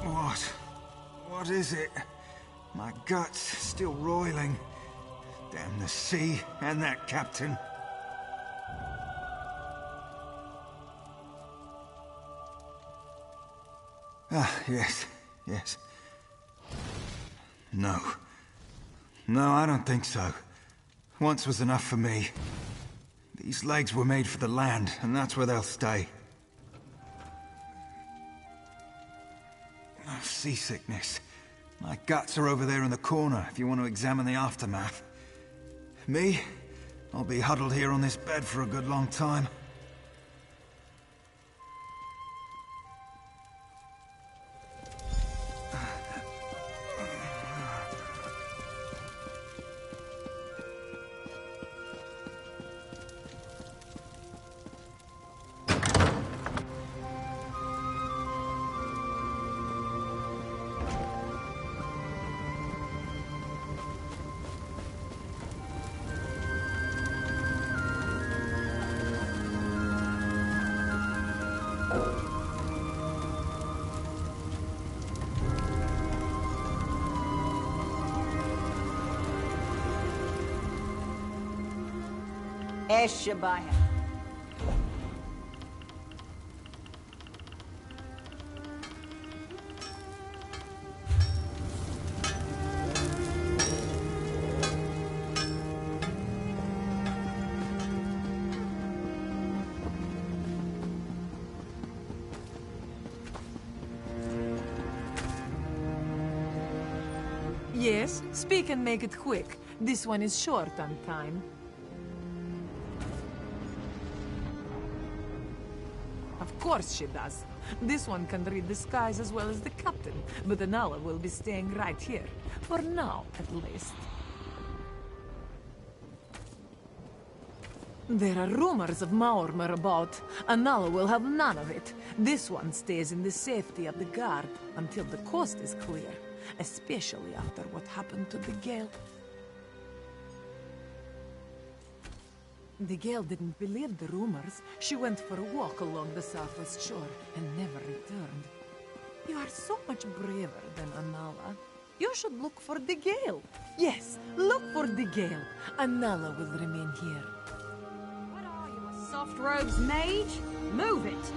What? What is it? My gut's still roiling. Damn the sea and that captain. Ah, yes, yes. No. No, I don't think so. Once was enough for me. These legs were made for the land, and that's where they'll stay. Oh, seasickness. My guts are over there in the corner if you want to examine the aftermath. Me? I'll be huddled here on this bed for a good long time. Shabaya. Yes, speak and make it quick. This one is short on time. Of course she does. This one can read the skies as well as the captain, but Anala will be staying right here. For now, at least. There are rumors of Maormer about. Anala will have none of it. This one stays in the safety of the guard until the coast is clear, especially after what happened to the Gale. The Gale didn't believe the rumors. She went for a walk along the southwest shore and never returned. You are so much braver than Anala. You should look for the Gale. Yes, look for the Gale. Anala will remain here. What are you, a soft robes mage? Move it!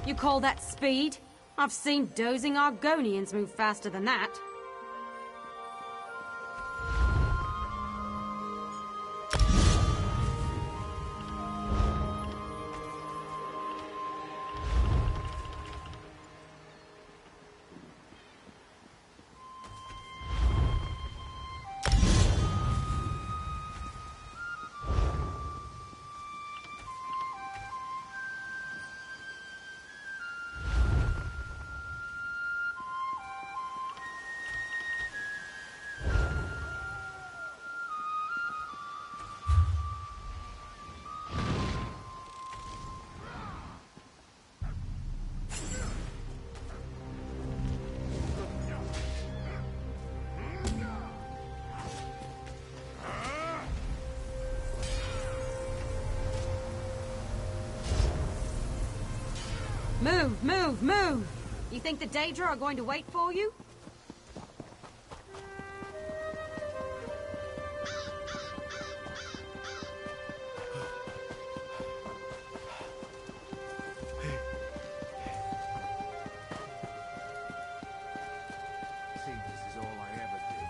You call that speed? I've seen dozing Argonians move faster than that. Move, move, move! You think the Daedra are going to wait for you? See, this is all I ever did.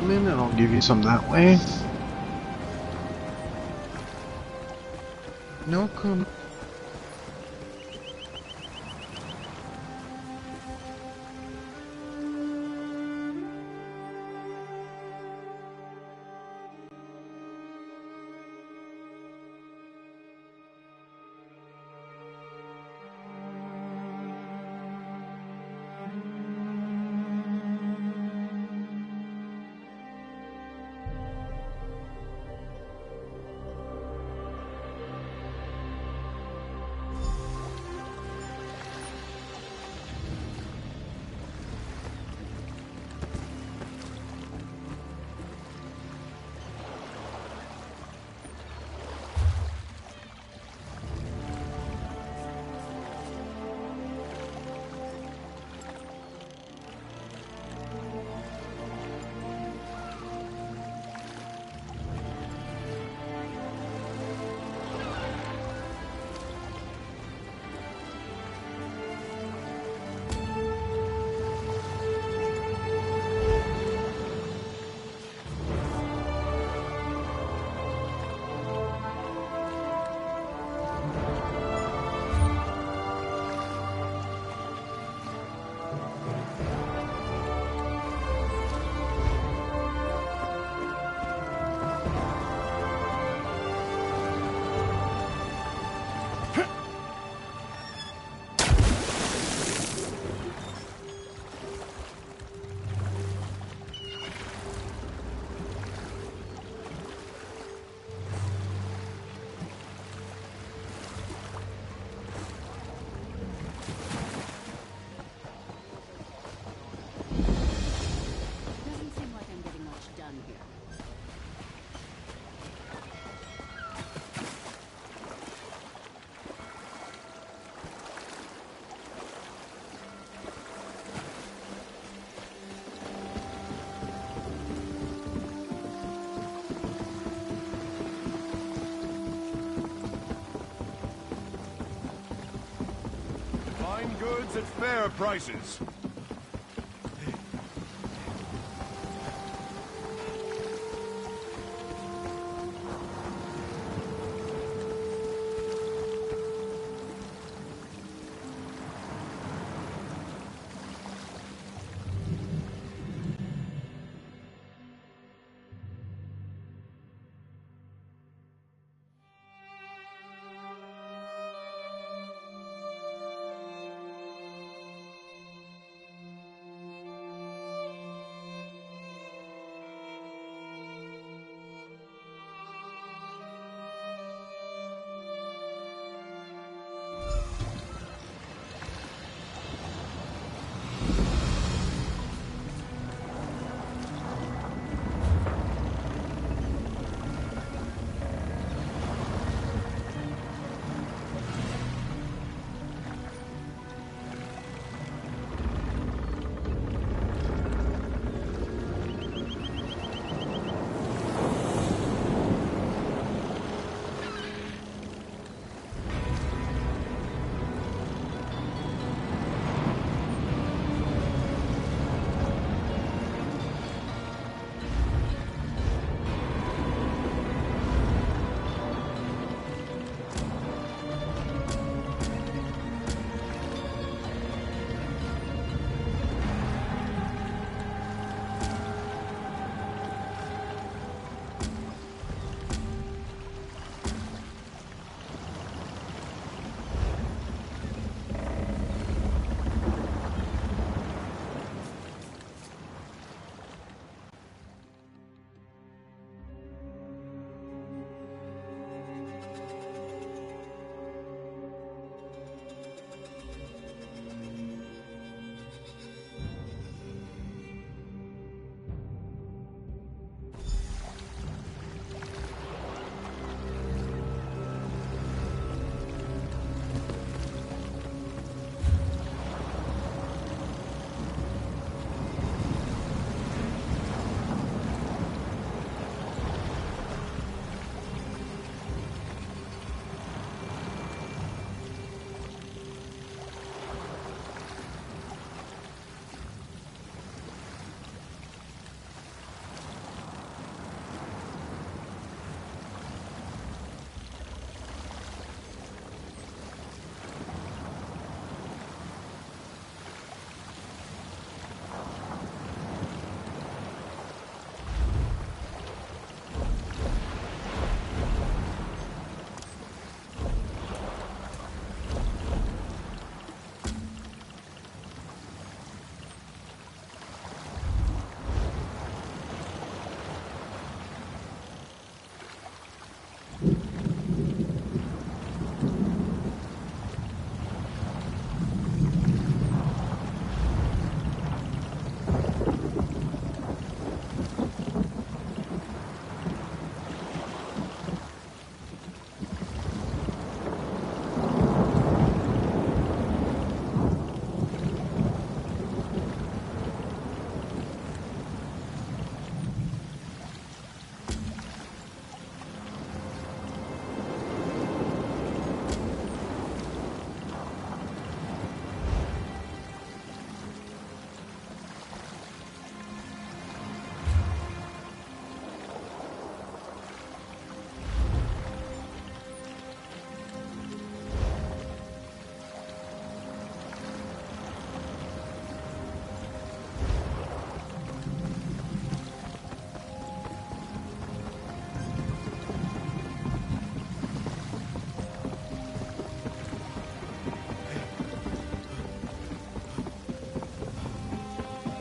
come in and I'll give you some that way. No, come. Doesn't seem like I'm getting much done here. Fine goods at fair prices.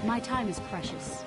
My time is precious.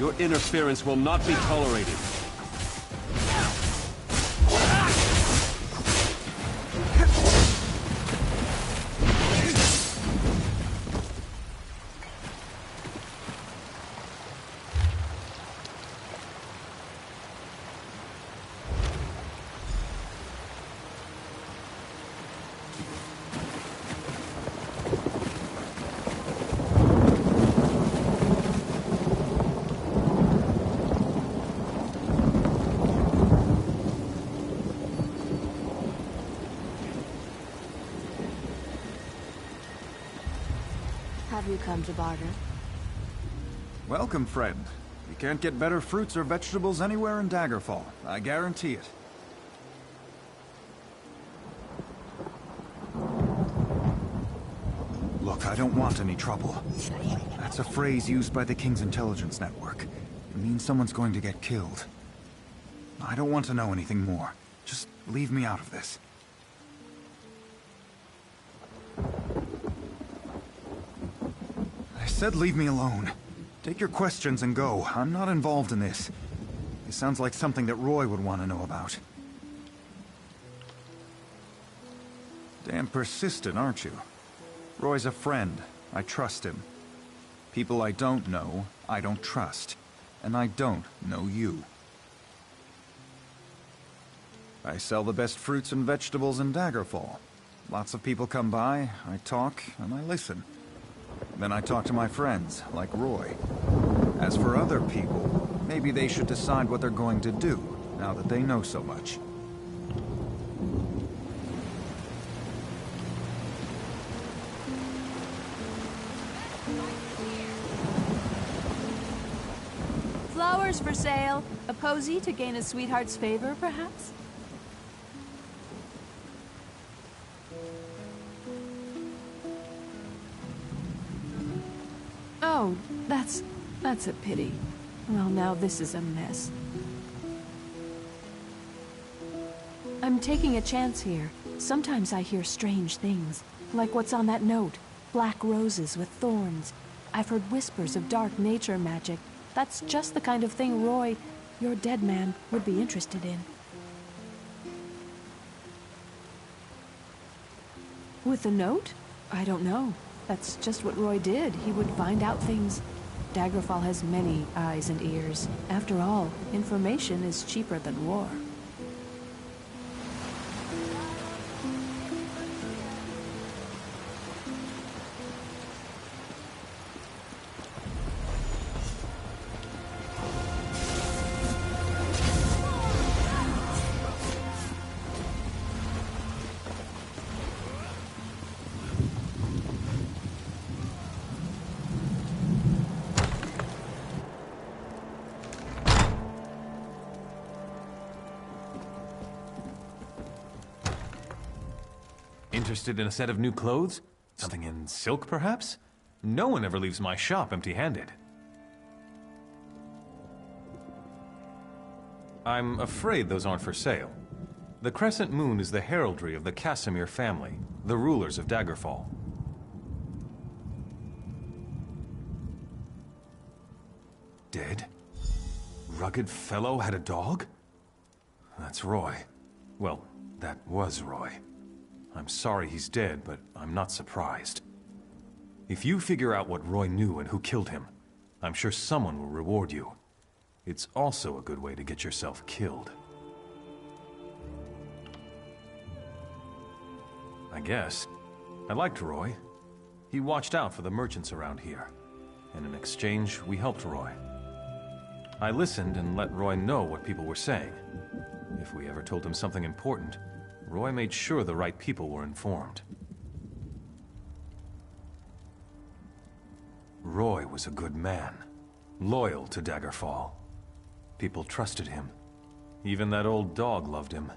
Your interference will not be tolerated. Have you come to barter? Welcome, friend. You can't get better fruits or vegetables anywhere in Daggerfall. I guarantee it. Look, I don't want any trouble. That's a phrase used by the King's intelligence network. It means someone's going to get killed. I don't want to know anything more. Just leave me out of this. I said leave me alone. Take your questions and go. I'm not involved in this. This sounds like something that Roy would want to know about. Damn persistent, aren't you? Roy's a friend. I trust him. People I don't know, I don't trust. And I don't know you. I sell the best fruits and vegetables in Daggerfall. Lots of people come by, I talk, and I listen. Then I talk to my friends, like Roy. As for other people, maybe they should decide what they're going to do, now that they know so much. Flowers for sale. A posy to gain a sweetheart's favor, perhaps? Oh, that's a pity. Well, now this is a mess. I'm taking a chance here. Sometimes I hear strange things, like what's on that note. Black roses with thorns. I've heard whispers of dark nature magic. That's just the kind of thing Roy, your dead man, would be interested in. With the note? I don't know. That's just what Roy did. He would find out things. Daggerfall has many eyes and ears. After all, information is cheaper than war. Interested in a set of new clothes? Something in silk, perhaps? No one ever leaves my shop empty-handed. I'm afraid those aren't for sale. The Crescent Moon is the heraldry of the Casimir family, the rulers of Daggerfall. Dead? Rugged fellow had a dog? That's Roy. Well, that was Roy. I'm sorry he's dead, but I'm not surprised. If you figure out what Roy knew and who killed him, I'm sure someone will reward you. It's also a good way to get yourself killed. I guess. I liked Roy. He watched out for the merchants around here, and in exchange, we helped Roy. I listened and let Roy know what people were saying. If we ever told him something important, Roy made sure the right people were informed. Roy was a good man, loyal to Daggerfall. People trusted him. Even that old dog loved him.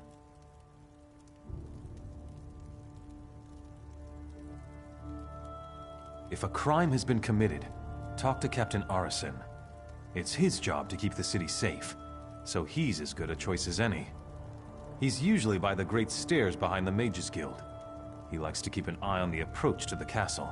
If a crime has been committed, talk to Captain Arison. It's his job to keep the city safe, so he's as good a choice as any. He's usually by the great stairs behind the Mages Guild. He likes to keep an eye on the approach to the castle.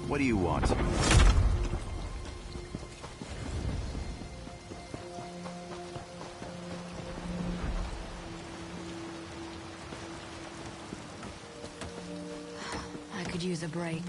What do you want? I could use a break.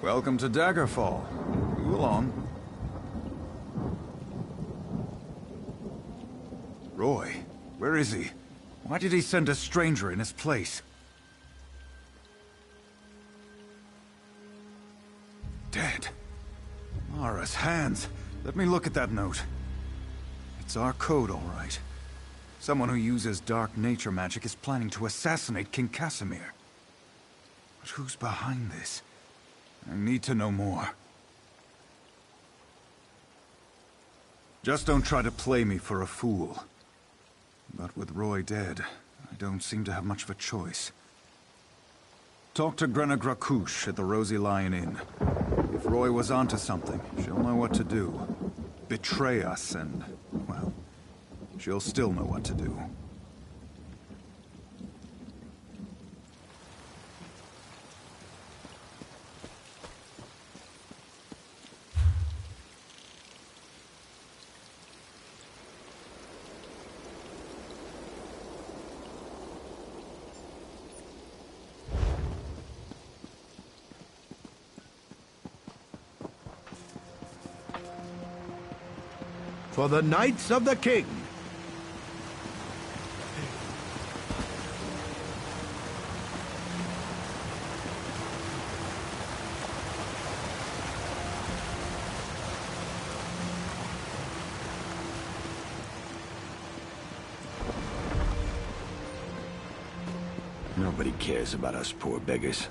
Welcome to Daggerfall. Move along. Roy, where is he? Why did he send a stranger in his place? Dead. Mara's hands. Let me look at that note. It's our code, all right. Someone who uses dark nature magic is planning to assassinate King Casimir. But who's behind this? I need to know more. Just don't try to play me for a fool. But with Roy dead, I don't seem to have much of a choice. Talk to Grenna Grakush at the Rosy Lion Inn. If Roy was onto something, she'll know what to do. Betray us and, well, she'll still know what to do. For the Knights of the King. Nobody cares about us poor beggars.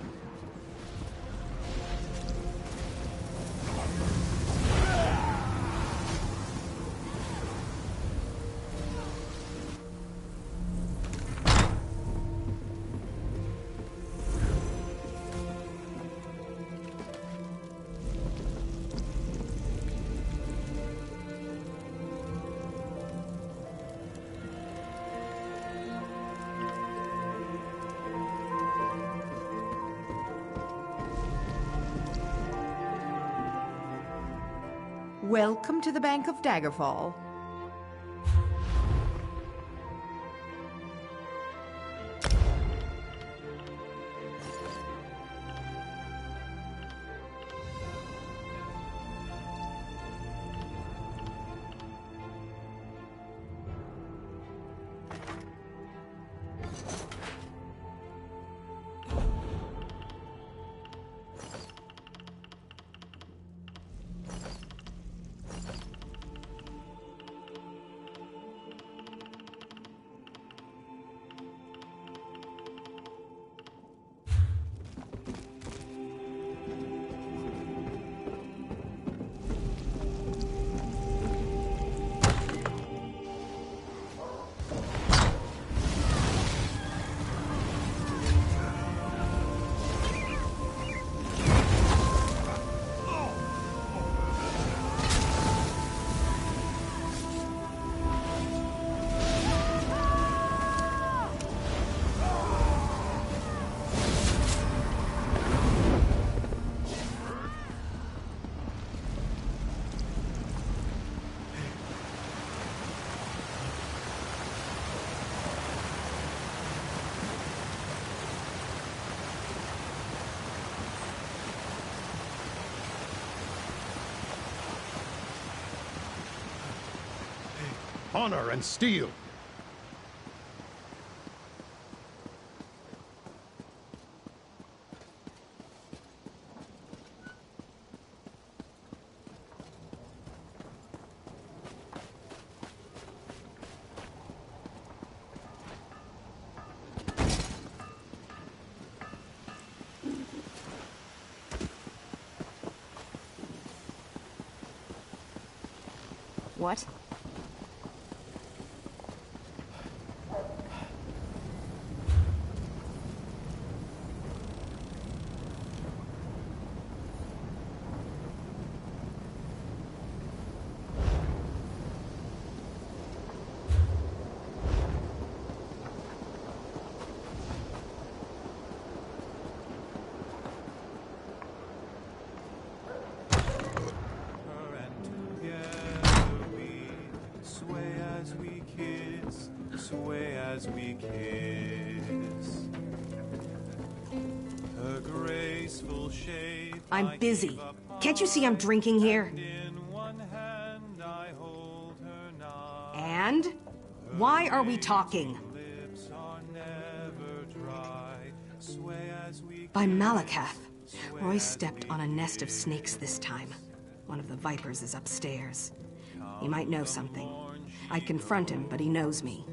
Welcome to the Bank of Daggerfall. Honor and steel. What? Sway as we kiss. I'm busy. Can't you see I'm drinking here? And? Why are we talking? By Malakath. Roy stepped on a nest of snakes this time. One of the vipers is upstairs. He might know something. I'd confront him, but he knows me.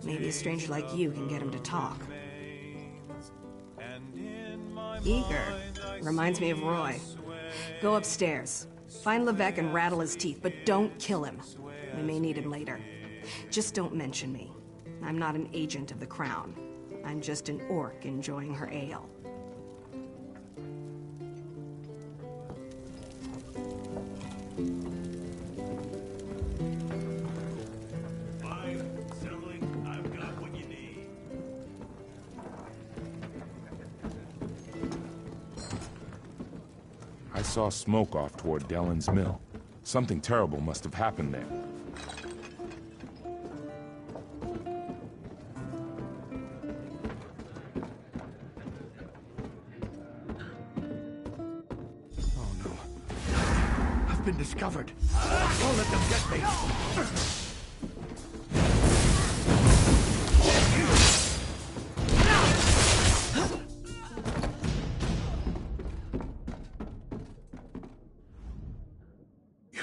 Maybe a stranger like you can get him to talk. Eager. Reminds me of Roy. Go upstairs. Find Levesque and rattle his teeth, but don't kill him. We may need him later. Just don't mention me. I'm not an agent of the Crown. I'm just an orc enjoying her ale. I saw smoke off toward Dellen's mill. Something terrible must have happened there. Oh no. I've been discovered. Don't let them get me.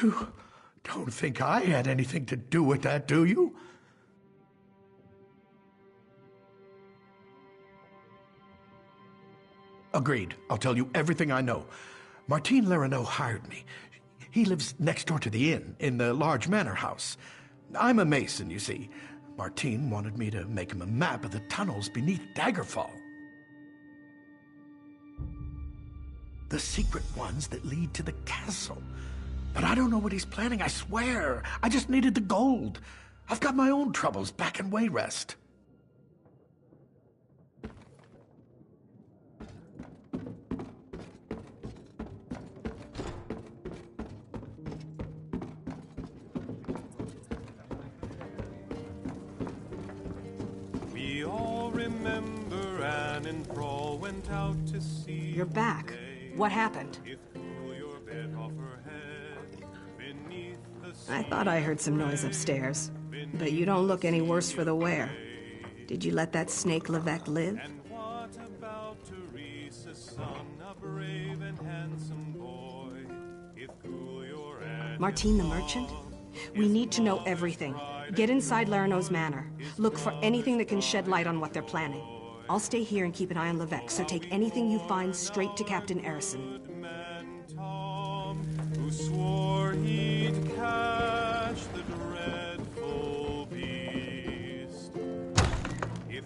You don't think I had anything to do with that, do you? Agreed. I'll tell you everything I know. Martine Lerino hired me. He lives next door to the inn, in the large manor house. I'm a mason, you see. Martine wanted me to make him a map of the tunnels beneath Daggerfall. The secret ones that lead to the castle. But I don't know what he's planning, I swear. I just needed the gold. I've got my own troubles back in Wayrest. We all remember Anne and Paul went out to sea. You're back. What happened? I thought I heard some noise upstairs, but you don't look any worse for the wear. Did you let that snake Levesque live? Martine the merchant? We need to know everything. Get inside Lerino's manor. Look for anything that can shed light on what they're planning. I'll stay here and keep an eye on Levesque, so take anything you find straight to Captain Erison. Who swore he'd catch the dreadful beast. If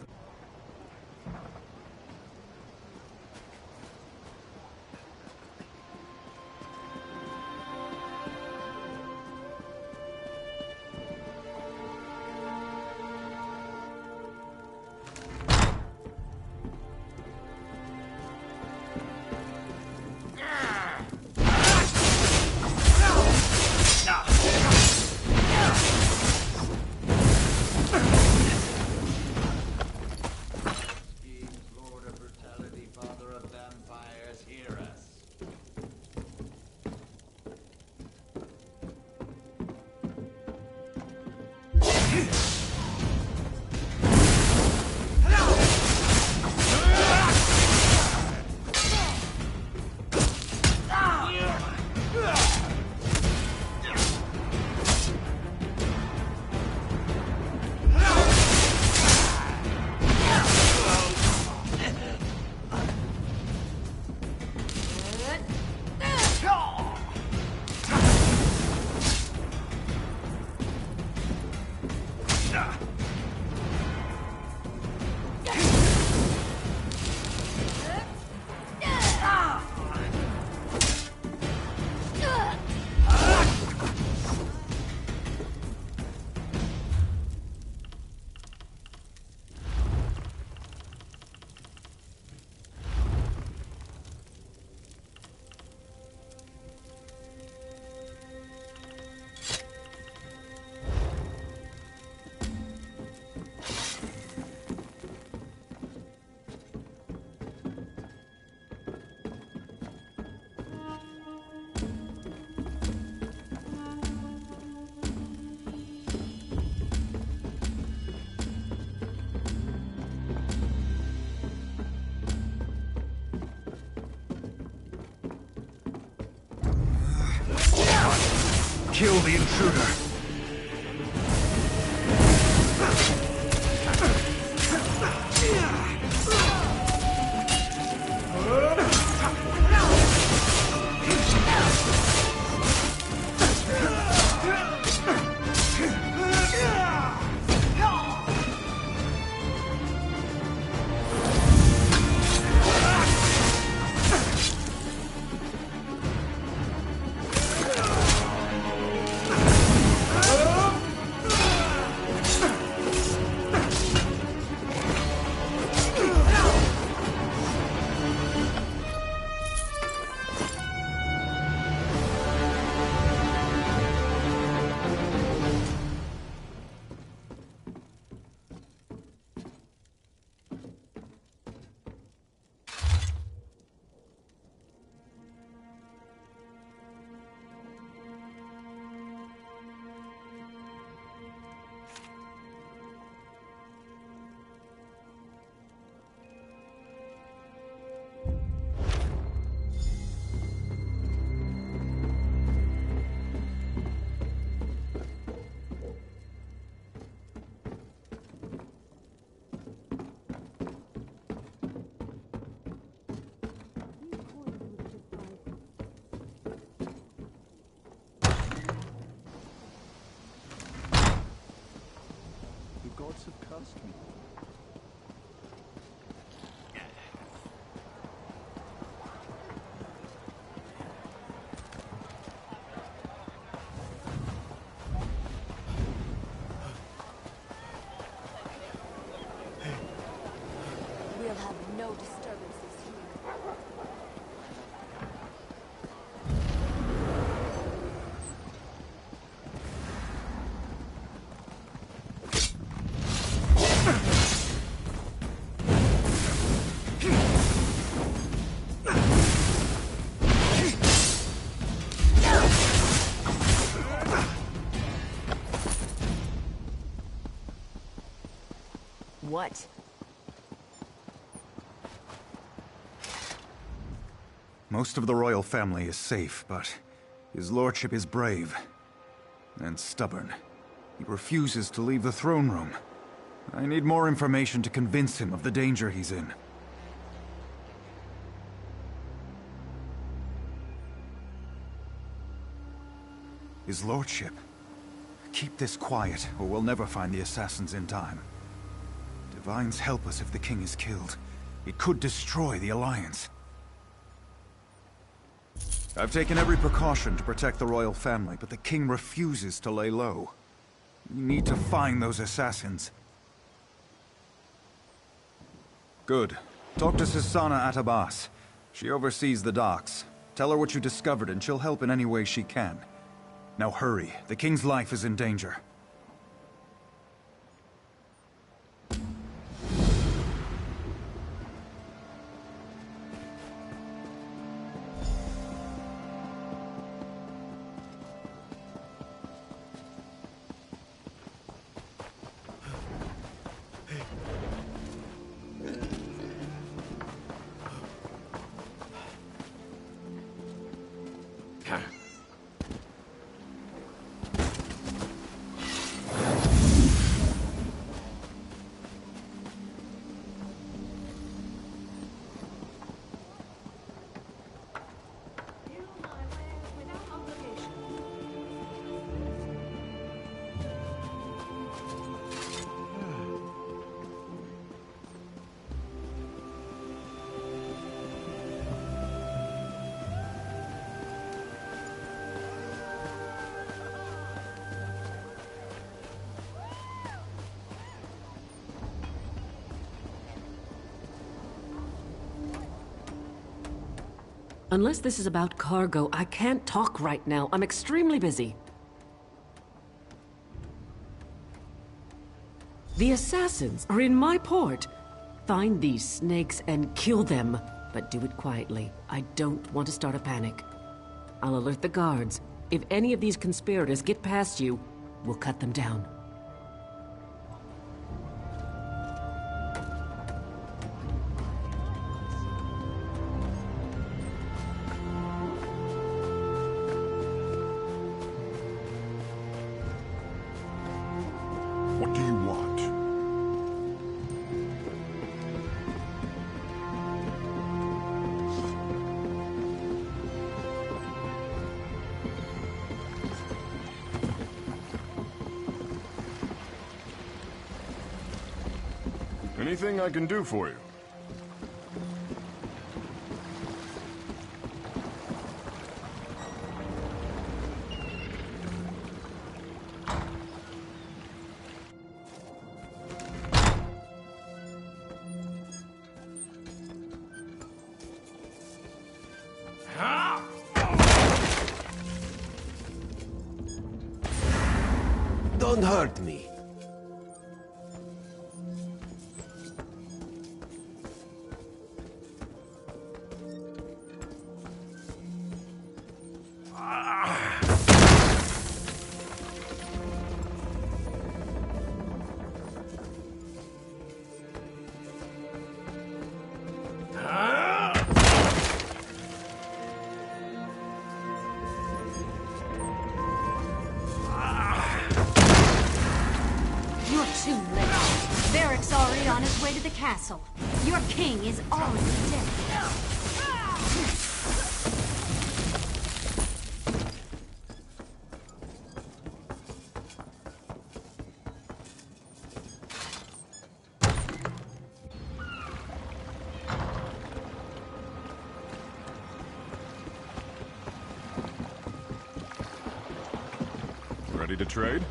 kill the intruder. Gods have cursed me. We'll have no disturbances here. What? Most of the royal family is safe, but his lordship is brave and stubborn. He refuses to leave the throne room. I need more information to convince him of the danger he's in. His lordship. Keep this quiet, or we'll never find the assassins in time. Divines help us if the king is killed. It could destroy the Alliance. I've taken every precaution to protect the royal family, but the king refuses to lay low. We need to find those assassins. Good. Talk to Sisana Atabas. She oversees the docks. Tell her what you discovered and she'll help in any way she can. Now hurry. The king's life is in danger. Unless this is about cargo, I can't talk right now. I'm extremely busy. The assassins are in my port. Find these snakes and kill them, but do it quietly. I don't want to start a panic. I'll alert the guards. If any of these conspirators get past you, we'll cut them down. What do you want? Anything I can do for you? Don't hurt me. You're too late. Varric's already on his way to the castle. Your king is already dead. Ready to trade?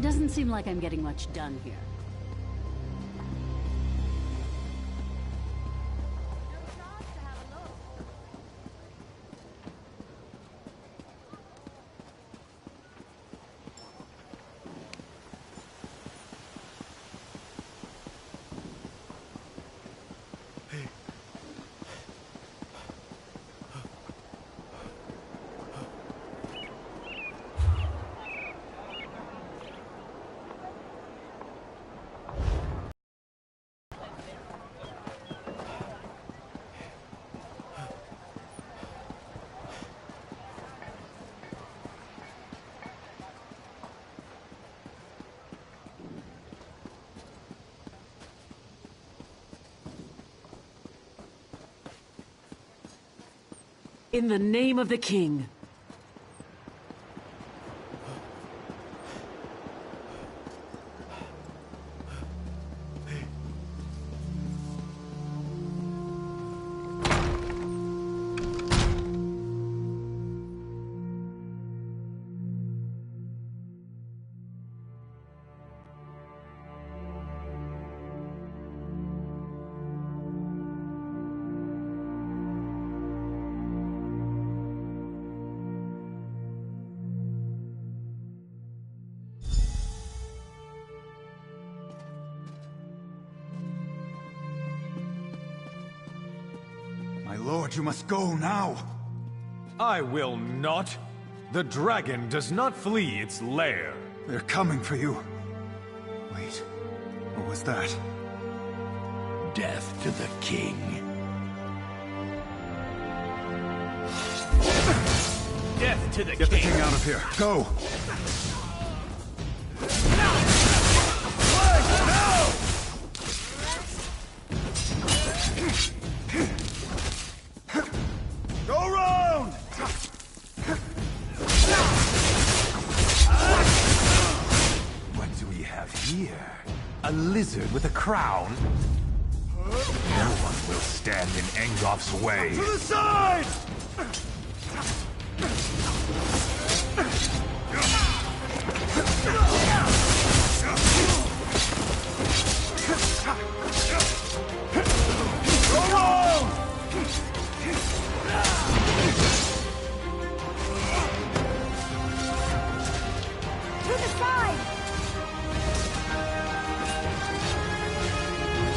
Doesn't seem like I'm getting much done here. In the name of the king. My lord, you must go now. I will not. The dragon does not flee its lair. They're coming for you. Wait, what was that? Death to the king. Death to the Get the king out of here. Go! Go round! What do we have here? A lizard with a crown? No one will stand in Engolf's way. To the side! Go round! To the side!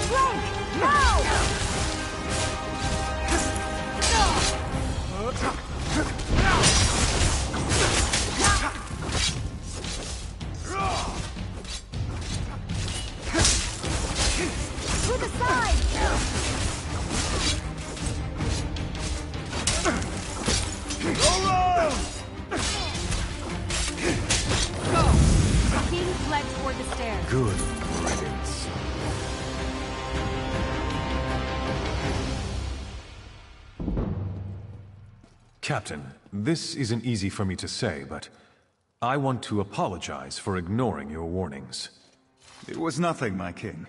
Flank! Now! To the Good riddance. Captain, this isn't easy for me to say, but I want to apologize for ignoring your warnings. It was nothing, my king.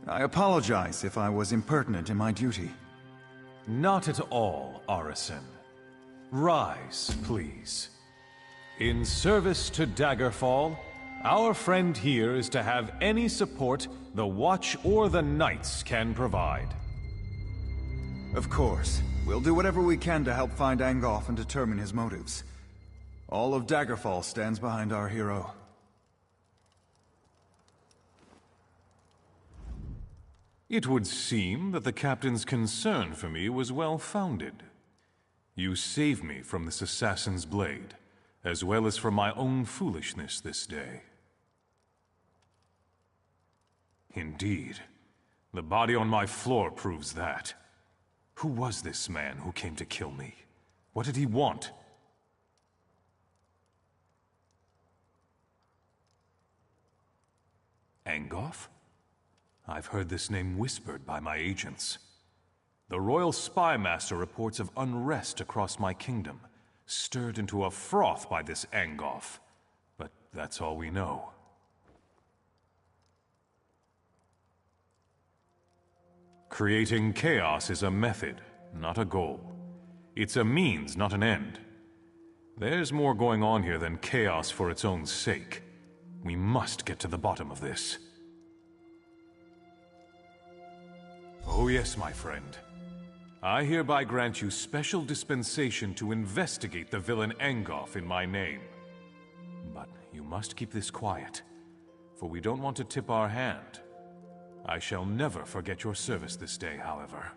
I apologize if I was impertinent in my duty. Not at all, Arisen. Rise, please. In service to Daggerfall, our friend here is to have any support the Watch or the Knights can provide. Of course. We'll do whatever we can to help find Angoff and determine his motives. All of Daggerfall stands behind our hero. It would seem that the captain's concern for me was well-founded. You saved me from this assassin's blade, as well as from my own foolishness this day. Indeed, the body on my floor proves that. Who was this man who came to kill me? What did he want? Angoff? I've heard this name whispered by my agents. The Royal Spy Master reports of unrest across my kingdom, stirred into a froth by this Angoff. But that's all we know. Creating chaos is a method, not a goal. It's a means, not an end. There's more going on here than chaos for its own sake. We must get to the bottom of this. Oh yes, my friend. I hereby grant you special dispensation to investigate the villain Angoff in my name. But you must keep this quiet, for we don't want to tip our hand. I shall never forget your service this day, however.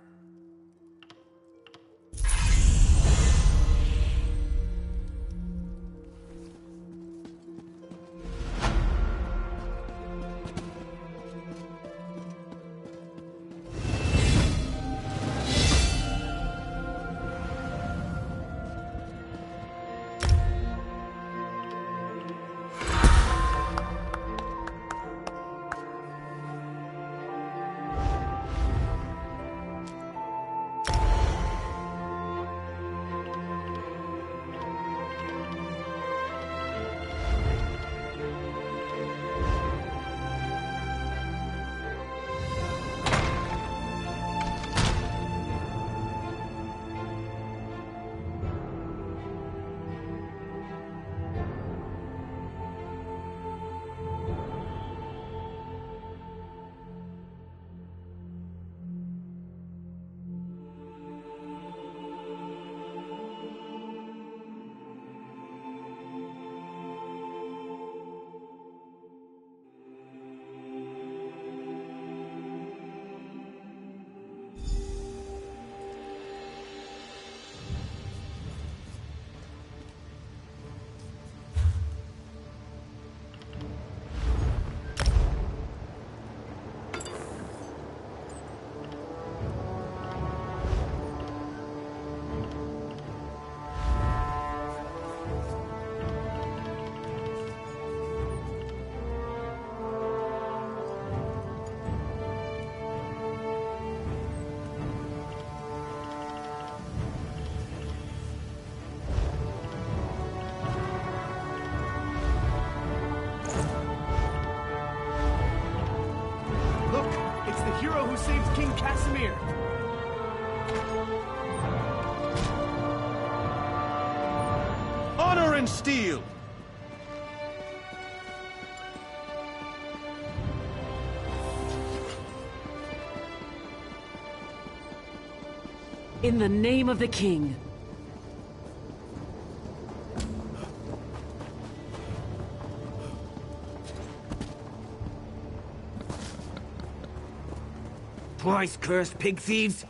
Who saved King Casimir? Honor and steel! In the name of the king. Twice cursed pig thieves!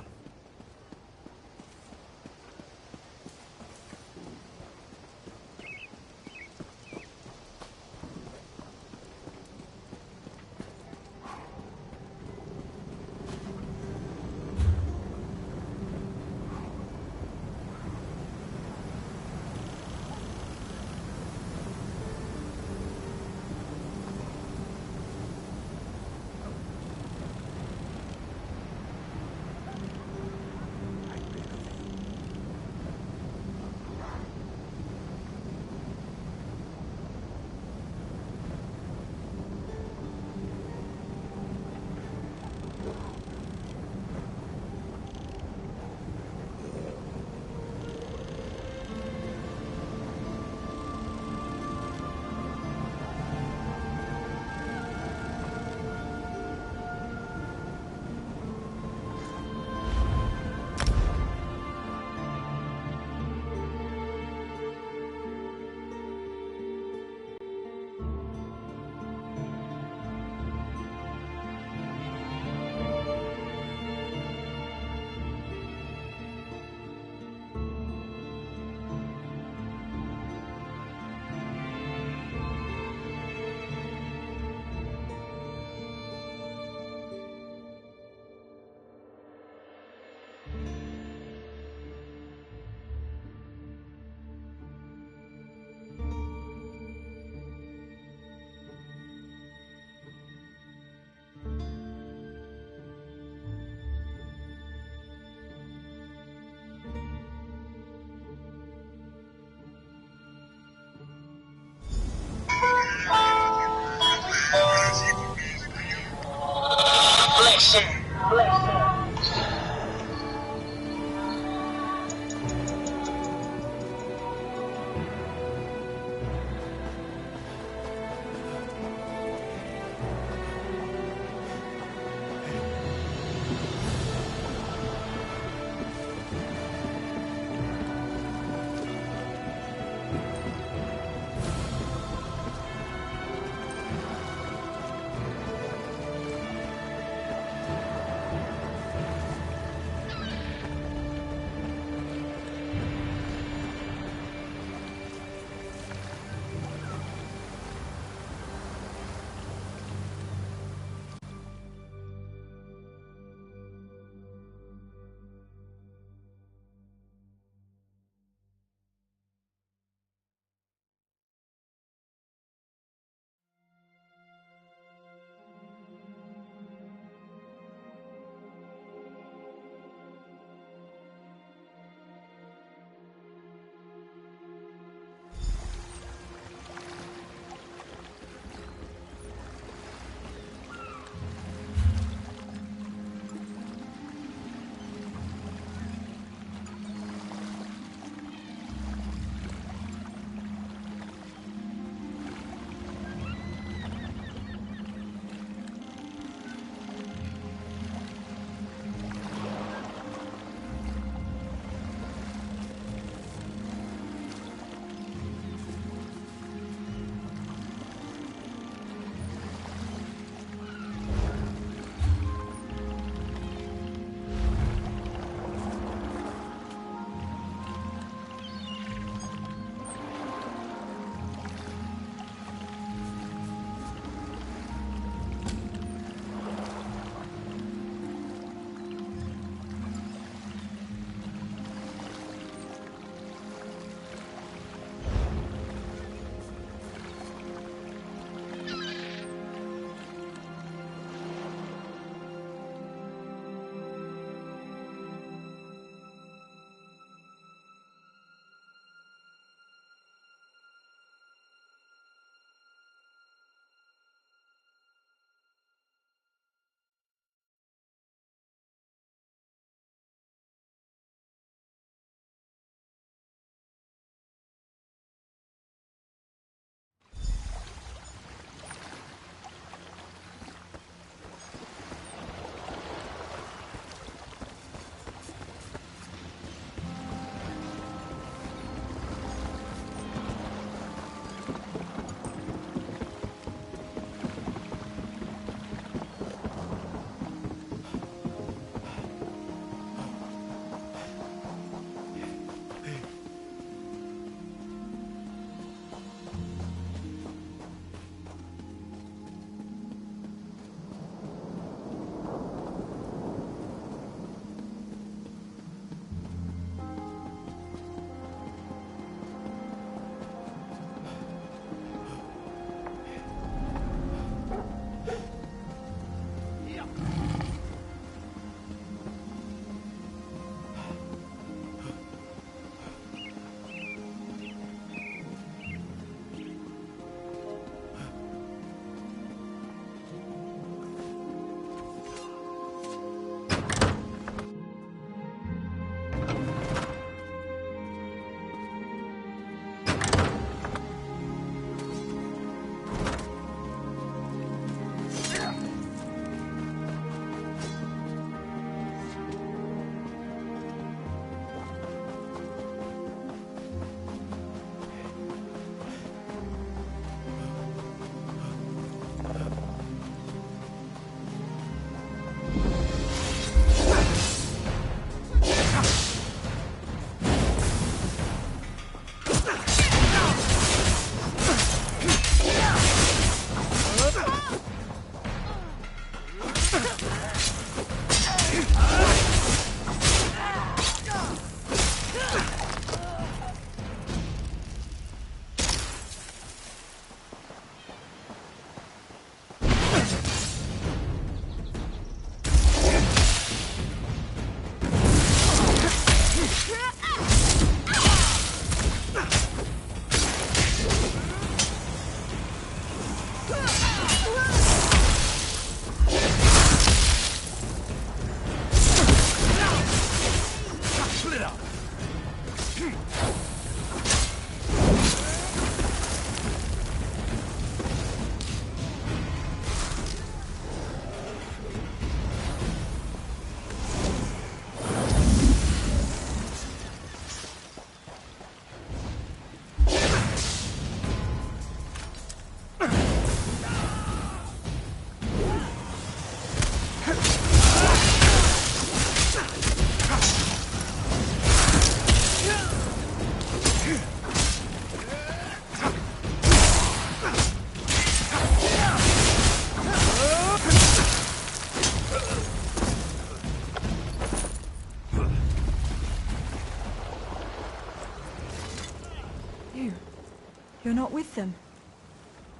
You're not with them.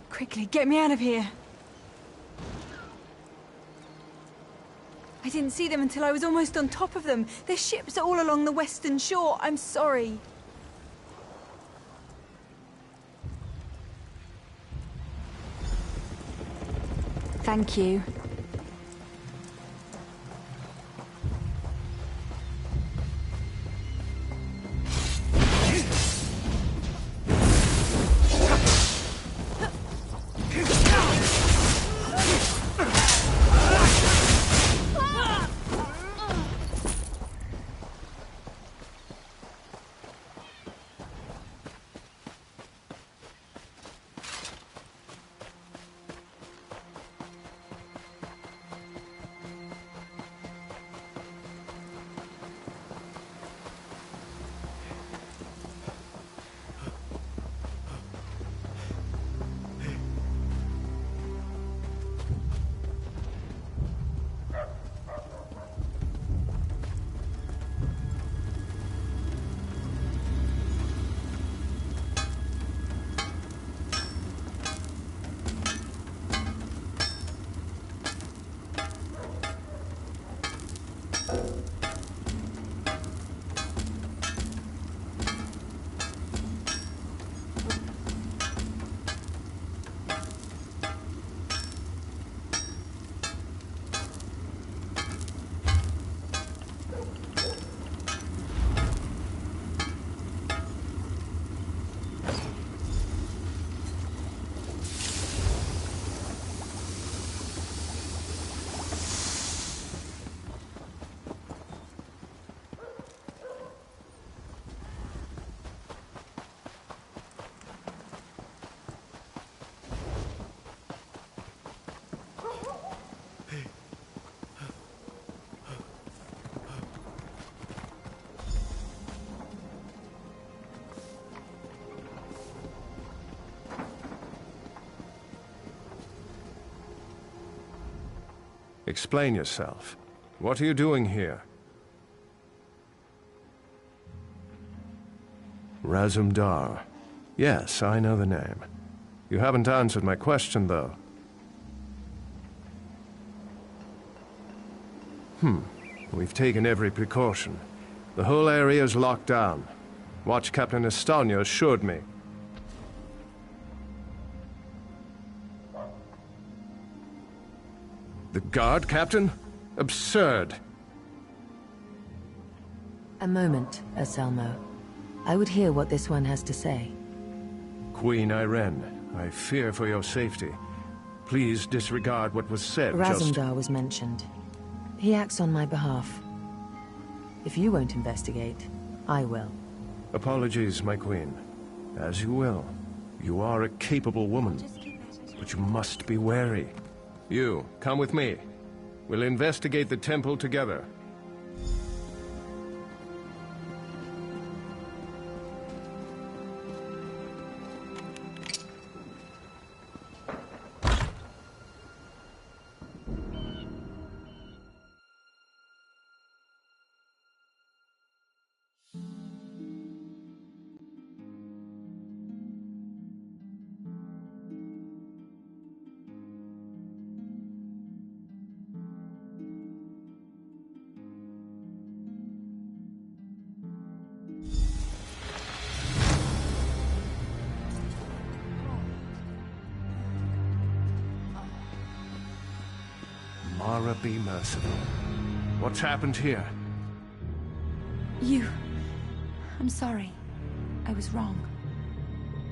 Quickly, get me out of here. I didn't see them until I was almost on top of them. Their ships are all along the western shore. I'm sorry. Thank you. Explain yourself. What are you doing here? Razumdar. Yes, I know the name. You haven't answered my question, though. We've taken every precaution. The whole area is locked down. Watch Captain Estonia assured me. The guard, Captain? Absurd. A moment, Anselmo. I would hear what this one has to say. Queen Irene, I fear for your safety. Please disregard what was said. Razumdar was mentioned. He acts on my behalf. If you won't investigate, I will. Apologies, my queen. As you will. You are a capable woman, but you must be wary. You, come with me. We'll investigate the temple together. Mara, be merciful. What's happened here? I'm sorry. I was wrong.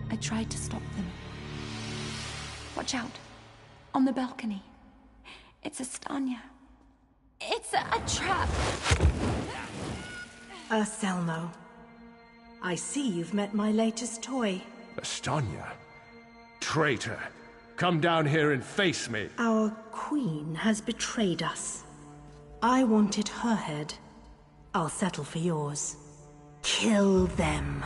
I tried to stop them. Watch out. On the balcony. It's Estonia. It's a trap! Anselmo. I see you've met my latest toy. Estonia? Traitor! Come down here and face me! Our queen has betrayed us. I wanted her head. I'll settle for yours. Kill them.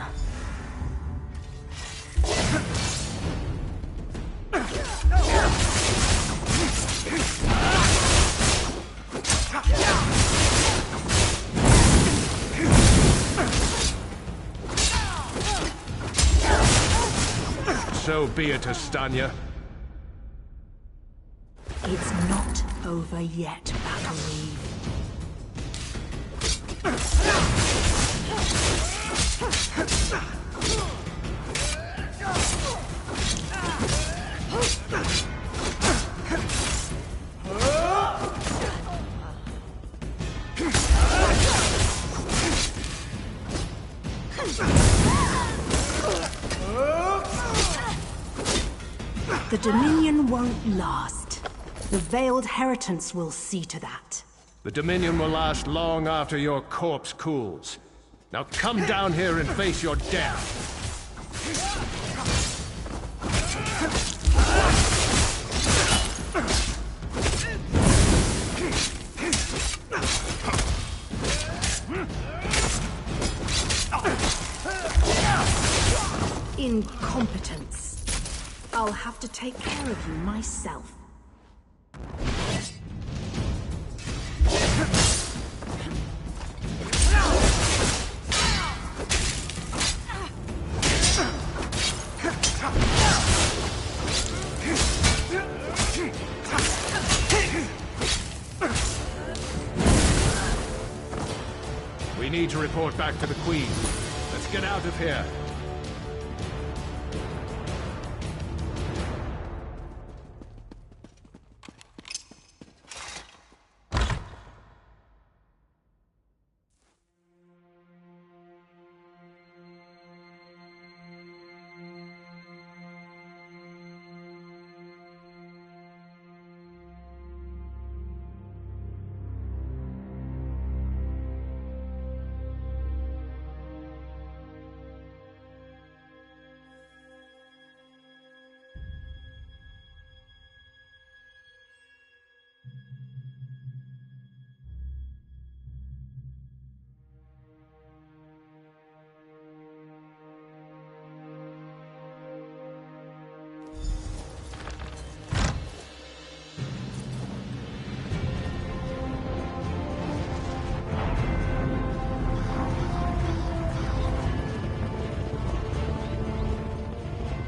So be it, Astanya. It's not over yet, Battle. The Dominion won't last. The Veiled Heritance will see to that. The Dominion will last long after your corpse cools. Now come down here and face your death. Incompetence. I'll have to take care of you myself. We need to report back to the Queen. Let's get out of here.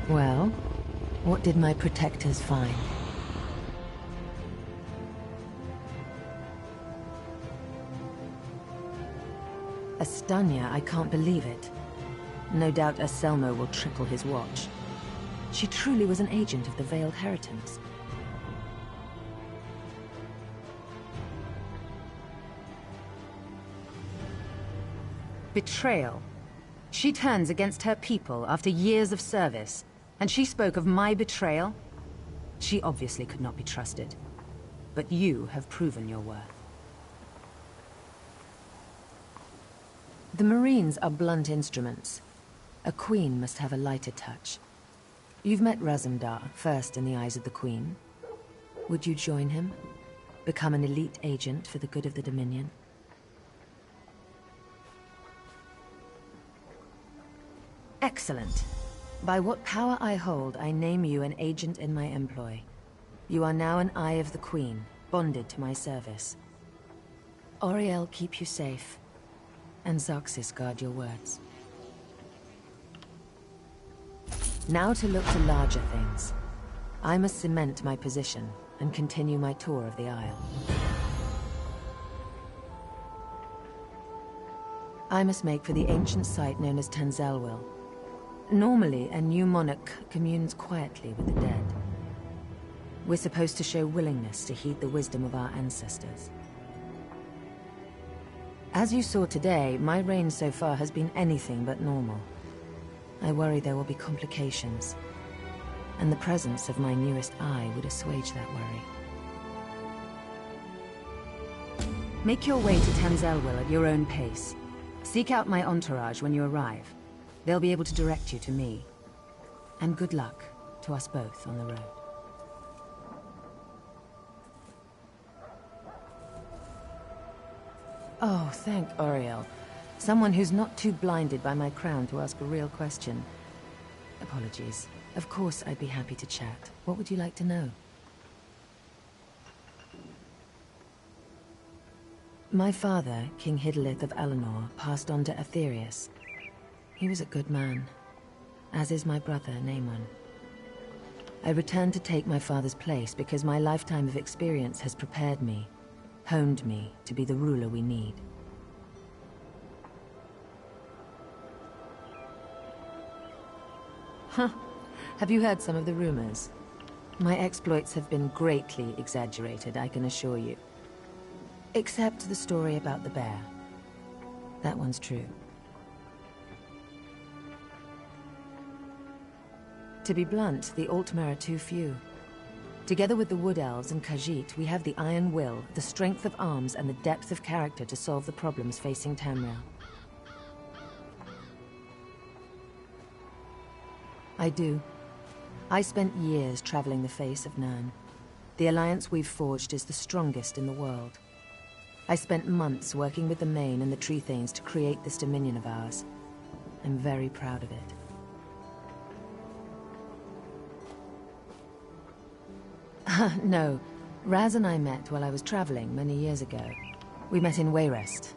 Well, what did my protectors find? Astanya, I can't believe it. No doubt Anselmo will triple his watch. She truly was an agent of the Veiled Heritance. Betrayal. She turns against her people after years of service. And she spoke of my betrayal? She obviously could not be trusted. But you have proven your worth. The Marines are blunt instruments. A queen must have a lighter touch. You've met Razumdar, first in the eyes of the Queen. Would you join him? Become an elite agent for the good of the Dominion? Excellent. By what power I hold, I name you an agent in my employ. You are now an Eye of the Queen, bonded to my service. Auriel keep you safe, and Xerxes guard your words. Now to look to larger things. I must cement my position and continue my tour of the Isle. I must make for the ancient site known as Tanzelwil. Normally, a new monarch communes quietly with the dead. We're supposed to show willingness to heed the wisdom of our ancestors. As you saw today, my reign so far has been anything but normal. I worry there will be complications, and the presence of my newest eye would assuage that worry. Make your way to Tanzelwil at your own pace. Seek out my entourage when you arrive. They'll be able to direct you to me. And good luck to us both on the road. Oh, thank Auriel. Someone who's not too blinded by my crown to ask a real question. Apologies. Of course I'd be happy to chat. What would you like to know? My father, King Hidalith of Alinor, passed on to Aetherius. He was a good man, as is my brother, Naemon. I returned to take my father's place because my lifetime of experience has prepared me, honed me to be the ruler we need. Huh. Have you heard some of the rumors? My exploits have been greatly exaggerated, I can assure you. Except the story about the bear. That one's true. To be blunt, the Altmer are too few. Together with the Wood Elves and Khajiit, we have the iron will, the strength of arms, and the depth of character to solve the problems facing Tamriel. I do. I spent years traveling the face of Nirn. The alliance we've forged is the strongest in the world. I spent months working with the Main and the Tree Thanes to create this dominion of ours. I'm very proud of it. No. Raz and I met while I was traveling many years ago. We met in Wayrest.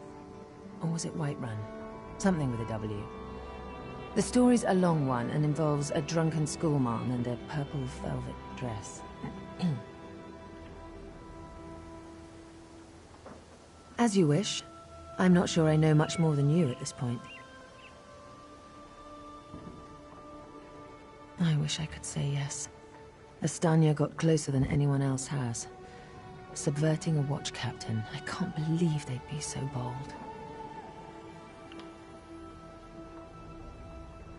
Or was it Whiterun? Something with a W. The story's a long one and involves a drunken schoolmarm and a purple velvet dress. As you wish. I'm not sure I know much more than you at this point. I wish I could say yes. Estania got closer than anyone else has. Subverting a watch captain. I can't believe they'd be so bold.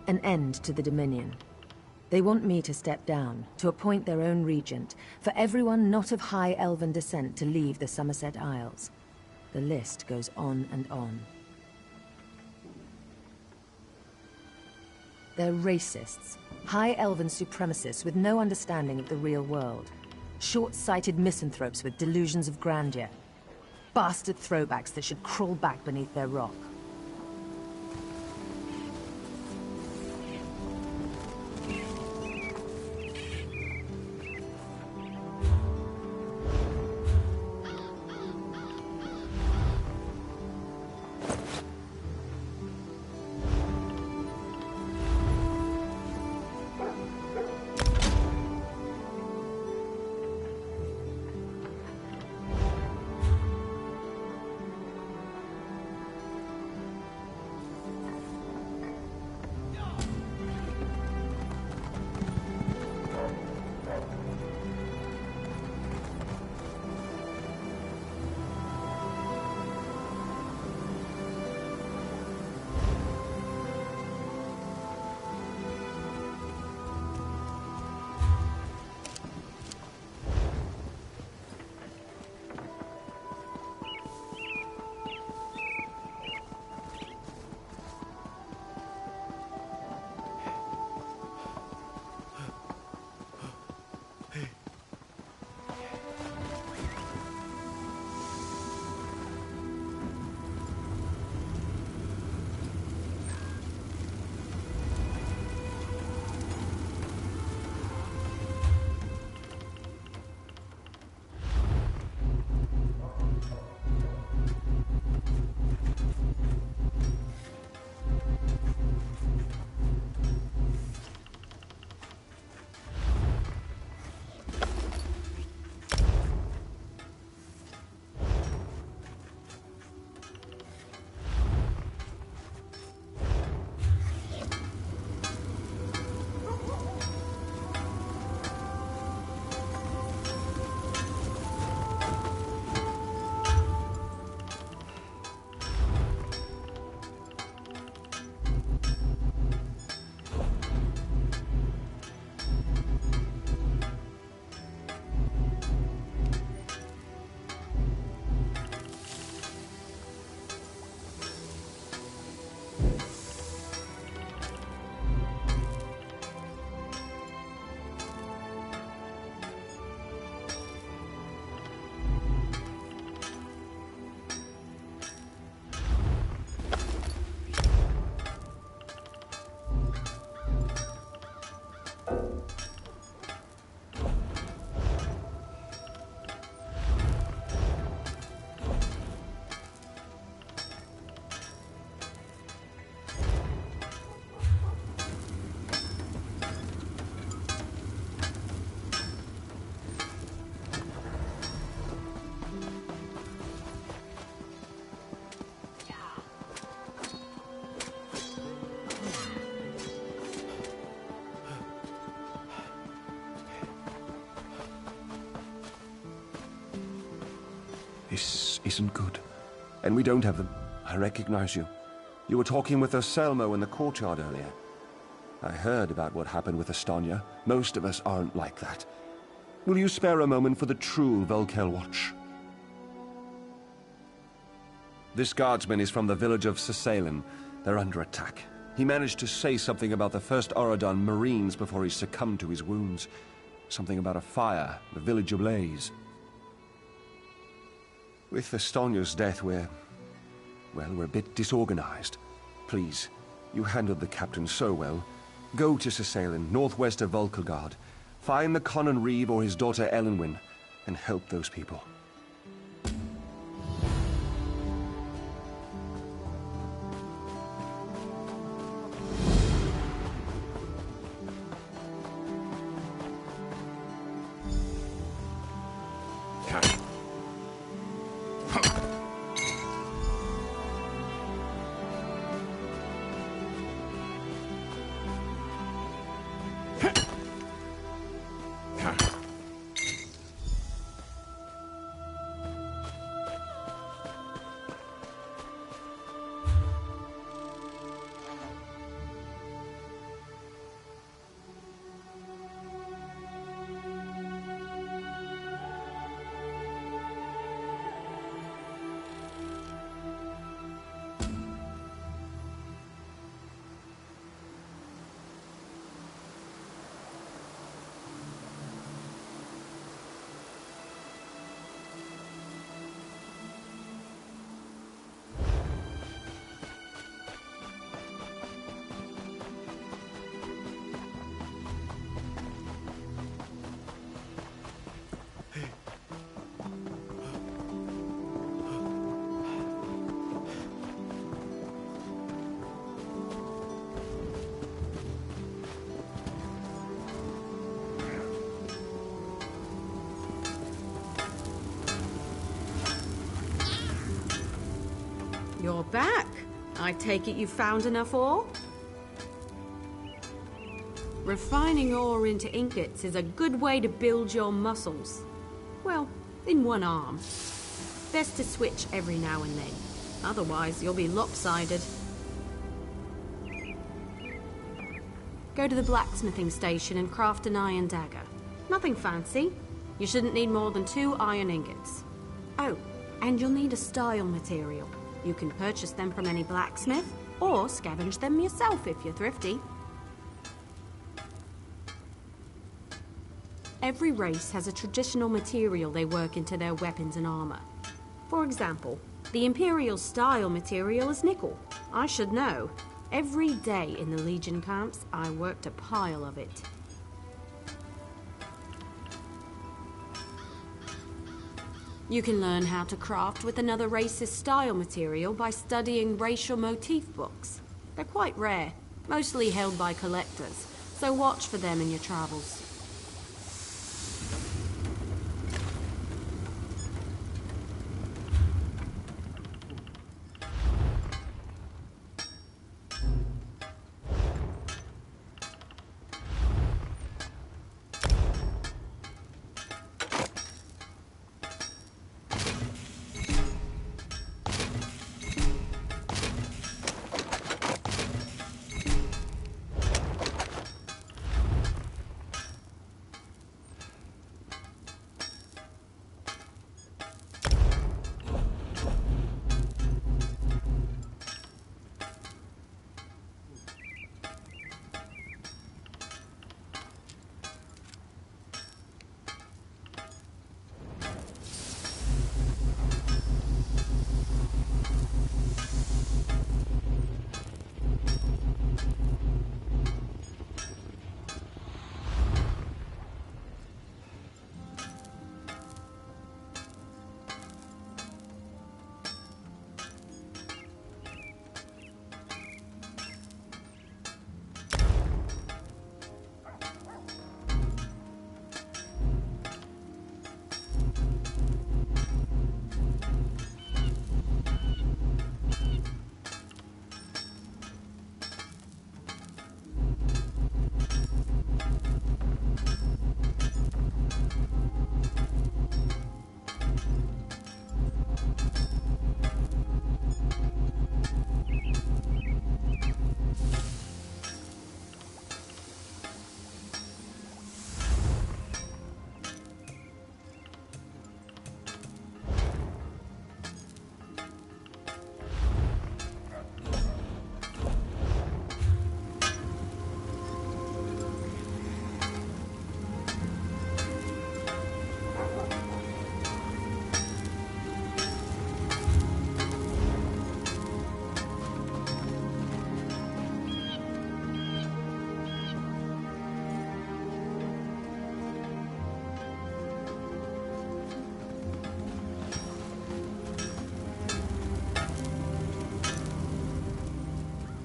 An end to the Dominion. They want me to step down, to appoint their own regent, for everyone not of high elven descent to leave the Somerset Isles. The list goes on and on. They're racists. High elven supremacists with no understanding of the real world. Short-sighted misanthropes with delusions of grandeur. Bastard throwbacks that should crawl back beneath their rock. isn't good. And we don't have them. I recognize you. You were talking with Selmo in the courtyard earlier. I heard about what happened with Estonia. Most of us aren't like that. Will you spare a moment for the true Volkel watch? This guardsman is from the village of Sisalen. They're under attack. He managed to say something about the first Oradon Marines before he succumbed to his wounds. Something about a fire, the village ablaze. With Estonia's death, we're a bit disorganized. Please, you handled the captain so well. Go to Sisalen, northwest of Volkelgard. Find the Conan Reeve or his daughter Elenwyn, and help those people. You're back. I take it you found enough ore? Refining ore into ingots is a good way to build your muscles. Well, in one arm. Best to switch every now and then. Otherwise, you'll be lopsided. Go to the blacksmithing station and craft an iron dagger. Nothing fancy. You shouldn't need more than 2 iron ingots. Oh, and you'll need a style material. You can purchase them from any blacksmith, or scavenge them yourself if you're thrifty. Every race has a traditional material they work into their weapons and armor. For example, the Imperial style material is nickel. I should know. Every day in the Legion camps, I worked a pile of it. You can learn how to craft with another race's style material by studying racial motif books. They're quite rare, mostly held by collectors, so watch for them in your travels.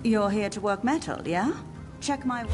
You're here to work metal, yeah? Check my...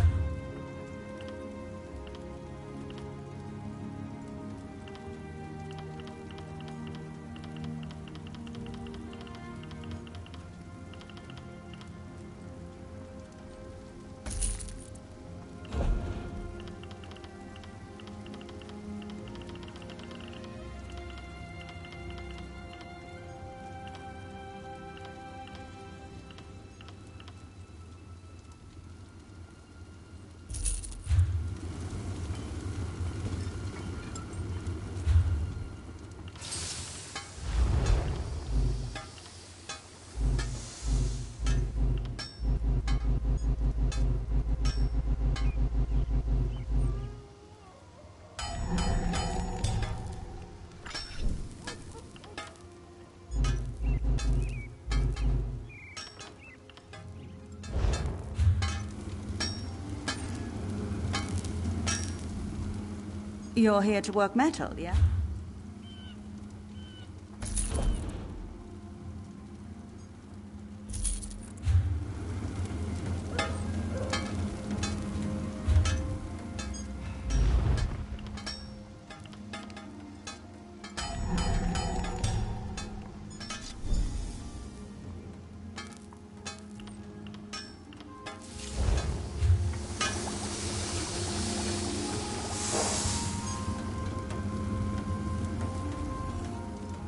You're here to work metal, yeah?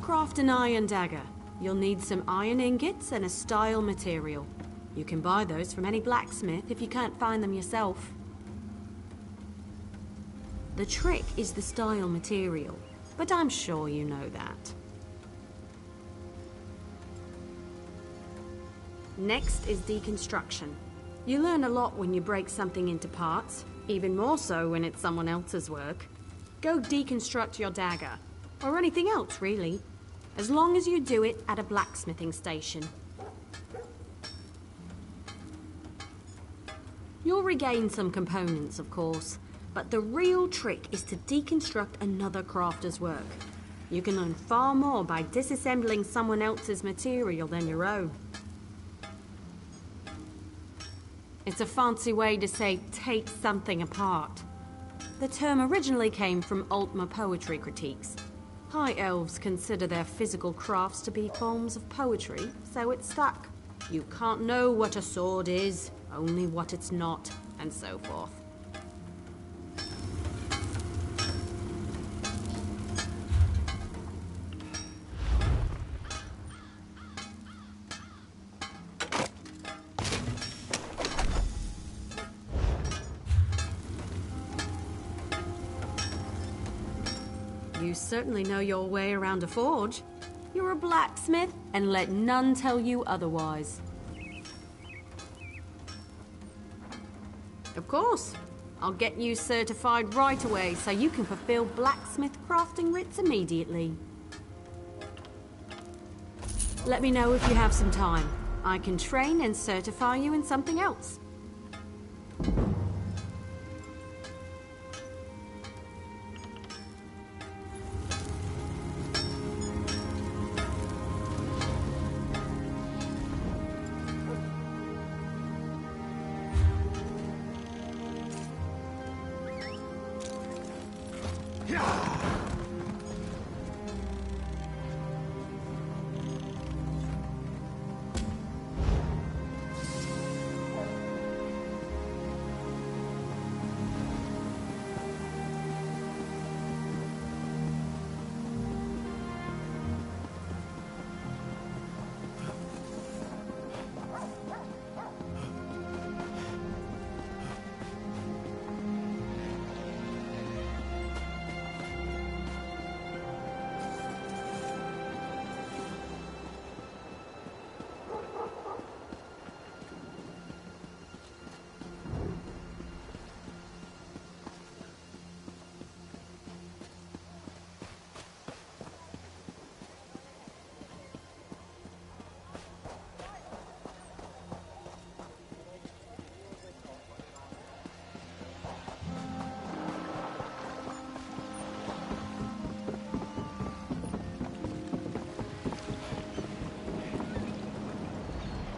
Craft an iron dagger. You'll need some iron ingots and a style material. You can buy those from any blacksmith if you can't find them yourself. The trick is the style material, but I'm sure you know that. Next is deconstruction. You learn a lot when you break something into parts, even more so when it's someone else's work. Go deconstruct your dagger, or anything else really, as long as you do it at a blacksmithing station. You'll regain some components, of course, but the real trick is to deconstruct another crafter's work. You can learn far more by disassembling someone else's material than your own. It's a fancy way to say take something apart. The term originally came from Altmer poetry critiques. High elves consider their physical crafts to be forms of poetry, so it stuck. You can't know what a sword is, only what it's not, and so forth. You certainly know your way around a forge. You're a blacksmith, and let none tell you otherwise. Of course. I'll get you certified right away so you can fulfill blacksmith crafting writs immediately. Let me know if you have some time. I can train and certify you in something else.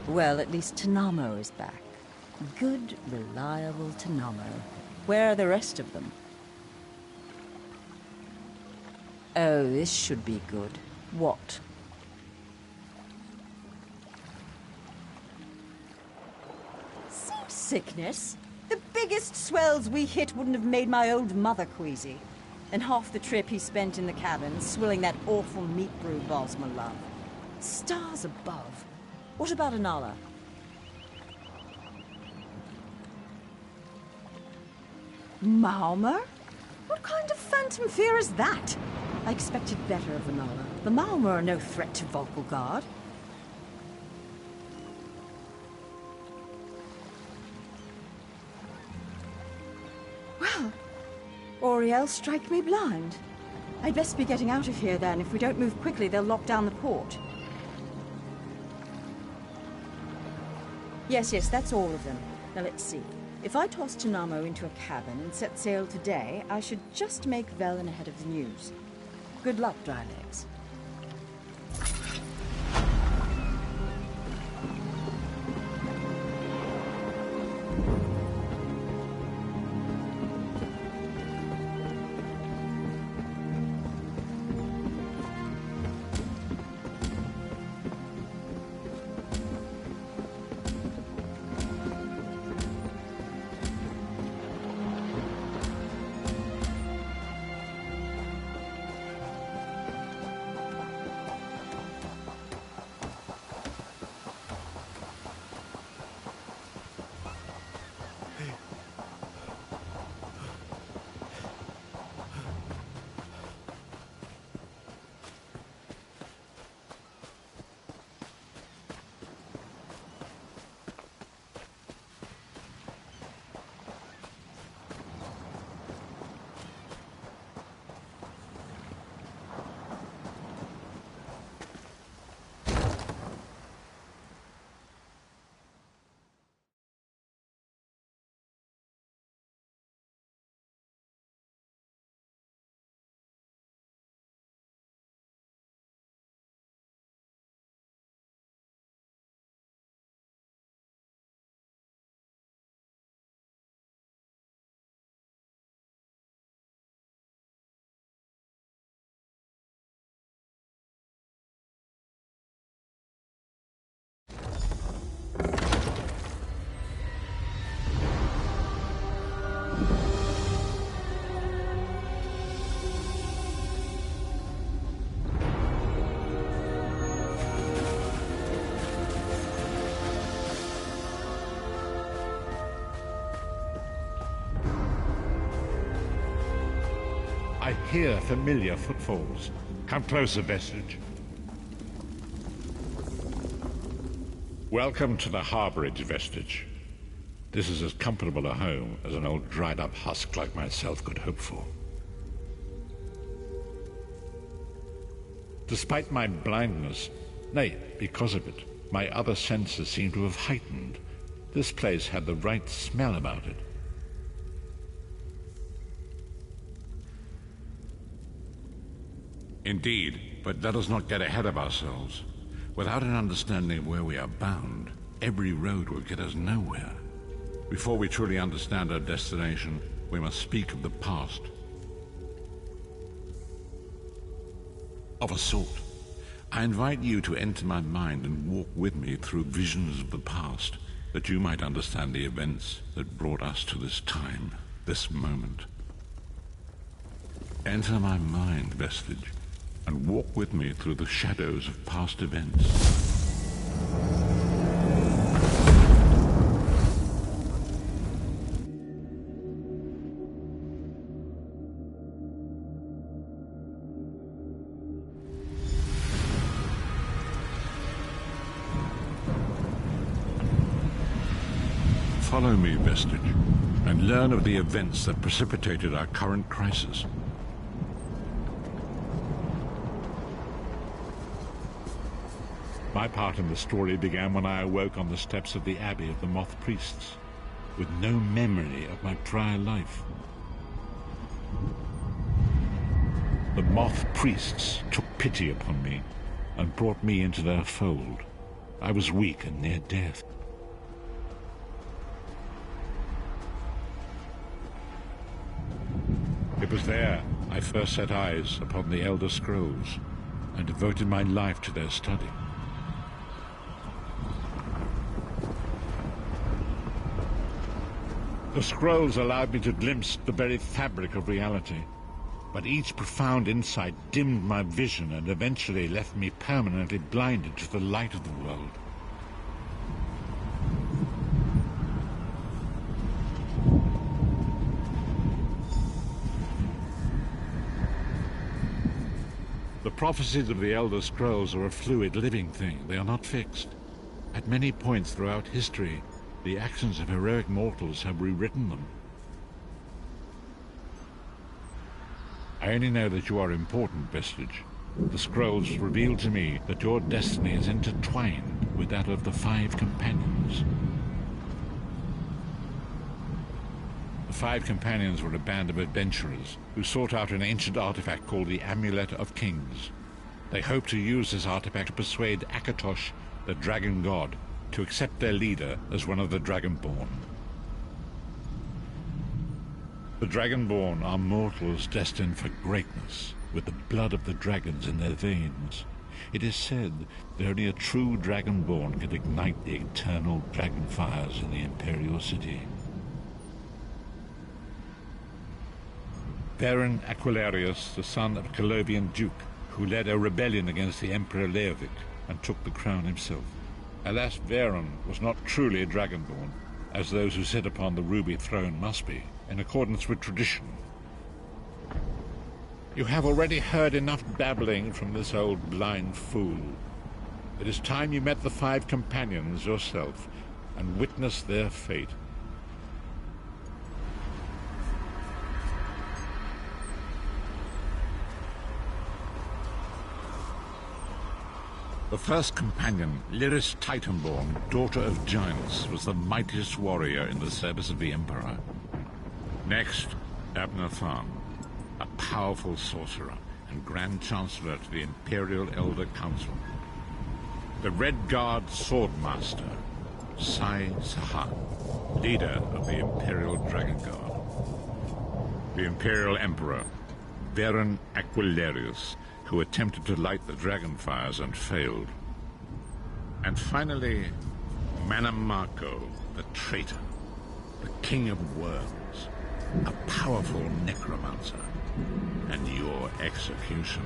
Well, at least Tanamo is back. Good, reliable Tanamo. Where are the rest of them? Oh, this should be good. What? Seasickness? The biggest swells we hit wouldn't have made my old mother queasy. And half the trip he spent in the cabin, swilling that awful meat brew Bosma love. Stars above. What about Anala? Malmer? What kind of phantom fear is that? I expected better of Anala. The Malmer are no threat to Volkgard. Well, Oriel, strike me blind. I'd best be getting out of here then. If we don't move quickly, they'll lock down the port. Yes, that's all of them. Now let's see. If I toss Tanamo into a cabin and set sail today, I should just make Velen ahead of the news. Good luck, dry legs. I hear familiar footfalls. Come closer, Vestige. Welcome to the harborage, Vestige. This is as comfortable a home as an old dried-up husk like myself could hope for. Despite my blindness, nay, because of it, my other senses seem to have heightened. This place had the right smell about it. Indeed, but let us not get ahead of ourselves. Without an understanding of where we are bound, every road will get us nowhere. Before we truly understand our destination, we must speak of the past. Of a sort. I invite you to enter my mind and walk with me through visions of the past, that you might understand the events that brought us to this time, this moment. Enter my mind, Vestige, and walk with me through the shadows of past events. Follow me, Vestige, and learn of the events that precipitated our current crisis. My part in the story began when I awoke on the steps of the Abbey of the Moth Priests, with no memory of my prior life. The Moth Priests took pity upon me and brought me into their fold. I was weak and near death. It was there I first set eyes upon the Elder Scrolls and devoted my life to their study. The scrolls allowed me to glimpse the very fabric of reality, but each profound insight dimmed my vision and eventually left me permanently blinded to the light of the world. The prophecies of the Elder Scrolls are a fluid, living thing. They are not fixed. At many points throughout history, the actions of heroic mortals have rewritten them. I only know that you are important, Vestige. The scrolls reveal to me that your destiny is intertwined with that of the 5 companions. The 5 companions were a band of adventurers who sought out an ancient artifact called the Amulet of Kings. They hoped to use this artifact to persuade Akatosh, the dragon god, to accept their leader as one of the Dragonborn. The Dragonborn are mortals destined for greatness, with the blood of the dragons in their veins. It is said that only a true Dragonborn can ignite the eternal dragon fires in the Imperial City. Varen Aquilarius, the son of a Colovian duke, who led a rebellion against the Emperor Leovic and took the crown himself. Alas, Varen was not truly a Dragonborn, as those who sit upon the ruby throne must be, in accordance with tradition. You have already heard enough babbling from this old blind fool. It is time you met the 5 companions yourself and witnessed their fate. The first companion, Lyris Titanborn, daughter of giants, was the mightiest warrior in the service of the Emperor. Next, Abner Tharn, a powerful sorcerer and Grand Chancellor to the Imperial Elder Council. The Red Guard Swordmaster, Sai Sahan, leader of the Imperial Dragon Guard. The Imperial Emperor, Varen Aquilarius, who attempted to light the dragon fires and failed. And finally, Manamako, the traitor, the king of worms, a powerful necromancer, and your executioner.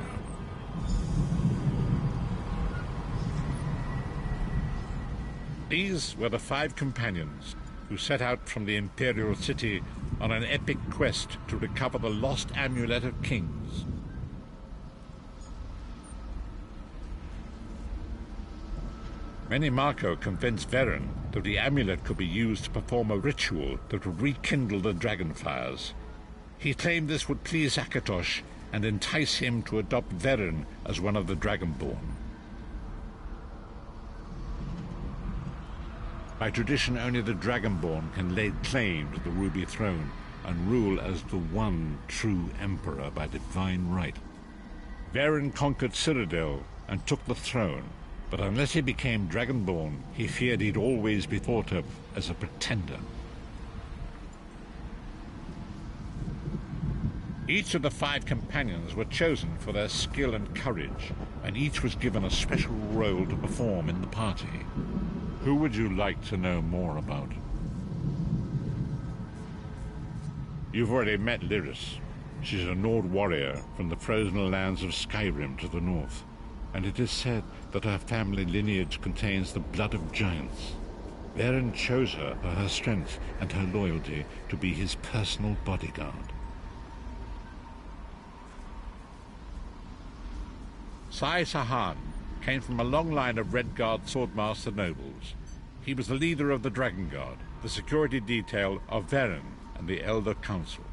These were the 5 companions who set out from the Imperial City on an epic quest to recover the lost Amulet of Kings. Many Marco convinced Varen that the amulet could be used to perform a ritual that would rekindle the dragon fires. He claimed this would please Akatosh and entice him to adopt Varen as one of the Dragonborn. By tradition, only the Dragonborn can lay claim to the Ruby Throne and rule as the one true Emperor by divine right. Varen conquered Cyrodiil and took the throne, but unless he became Dragonborn, he feared he'd always be thought of as a pretender. Each of the 5 companions were chosen for their skill and courage, and each was given a special role to perform in the party. Who would you like to know more about? You've already met Lyris. She's a Nord warrior from the frozen lands of Skyrim to the north, and it is said that her family lineage contains the blood of giants. Varen chose her for her strength and her loyalty to be his personal bodyguard. Sai Sahan came from a long line of Red Guard Swordmaster nobles. He was the leader of the Dragon Guard, the security detail of Varen and the Elder Council.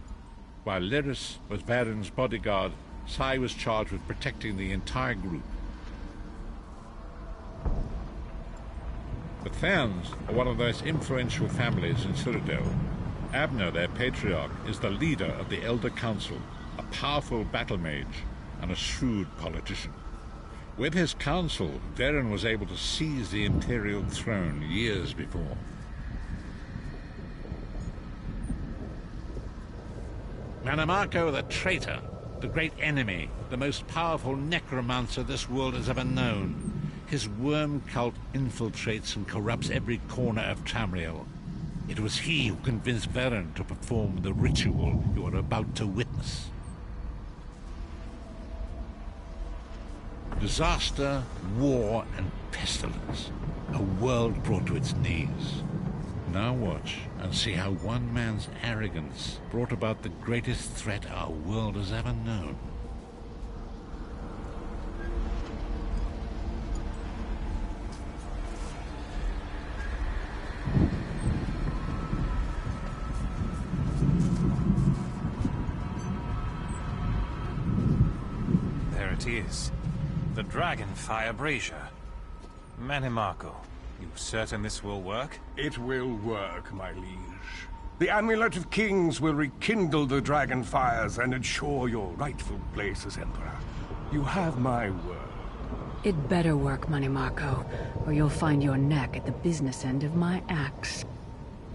While Lyris was Varen's bodyguard, Sai was charged with protecting the entire group. The Therns are one of the most influential families in Cyrodiil. Abner, their patriarch, is the leader of the Elder Council, a powerful battle mage and a shrewd politician. With his council, Varen was able to seize the Imperial throne years before. Manimarco the traitor, the great enemy, the most powerful necromancer this world has ever known. His worm cult infiltrates and corrupts every corner of Tamriel. It was he who convinced Varen to perform the ritual you are about to witness. Disaster, war, and pestilence. A world brought to its knees. Now watch and see how one man's arrogance brought about the greatest threat our world has ever known. There it is. The Dragonfire Brazier. Manimarco, you certain this will work? It will work, my liege. The Amulet of Kings will rekindle the dragon fires and ensure your rightful place as Emperor. You have my word. It better work, Manimarco, or you'll find your neck at the business end of my axe.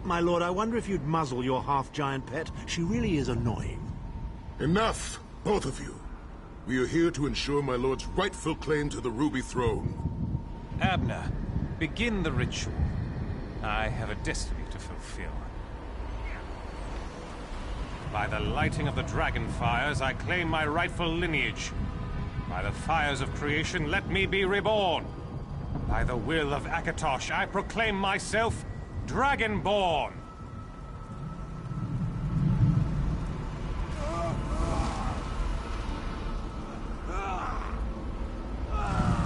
My lord, I wonder if you'd muzzle your half-giant pet. She really is annoying. Enough, both of you. We are here to ensure my lord's rightful claim to the Ruby Throne. Abner, begin the ritual. I have a destiny to fulfill. By the lighting of the dragon fires, I claim my rightful lineage. By the fires of creation, let me be reborn. By the will of Akatosh, I proclaim myself Dragonborn.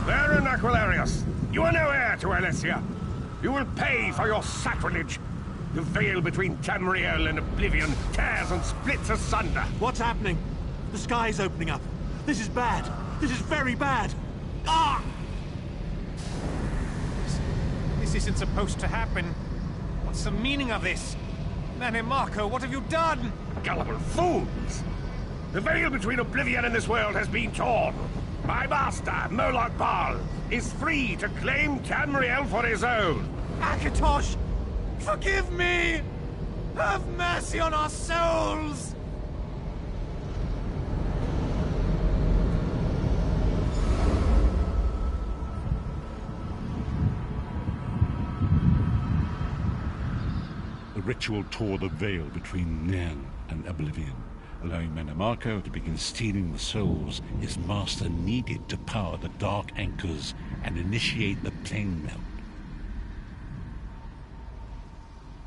Baron Aquilarius, you are no heir to Alessia. You will pay for your sacrilege. The veil between Tamriel and Oblivion tears and splits asunder. What's happening? The sky's opening up. This is bad. This is very bad. Ah! This isn't supposed to happen. What's the meaning of this? Manimarco, what have you done? Gullible fools! The veil between Oblivion and this world has been torn. My master, Moloch Baal, is free to claim Tamriel for his own. Akatosh, forgive me! Have mercy on our souls! The ritual tore the veil between Nan and Oblivion, allowing Manimarco to begin stealing the souls his master needed to power the dark anchors and initiate the plane melt.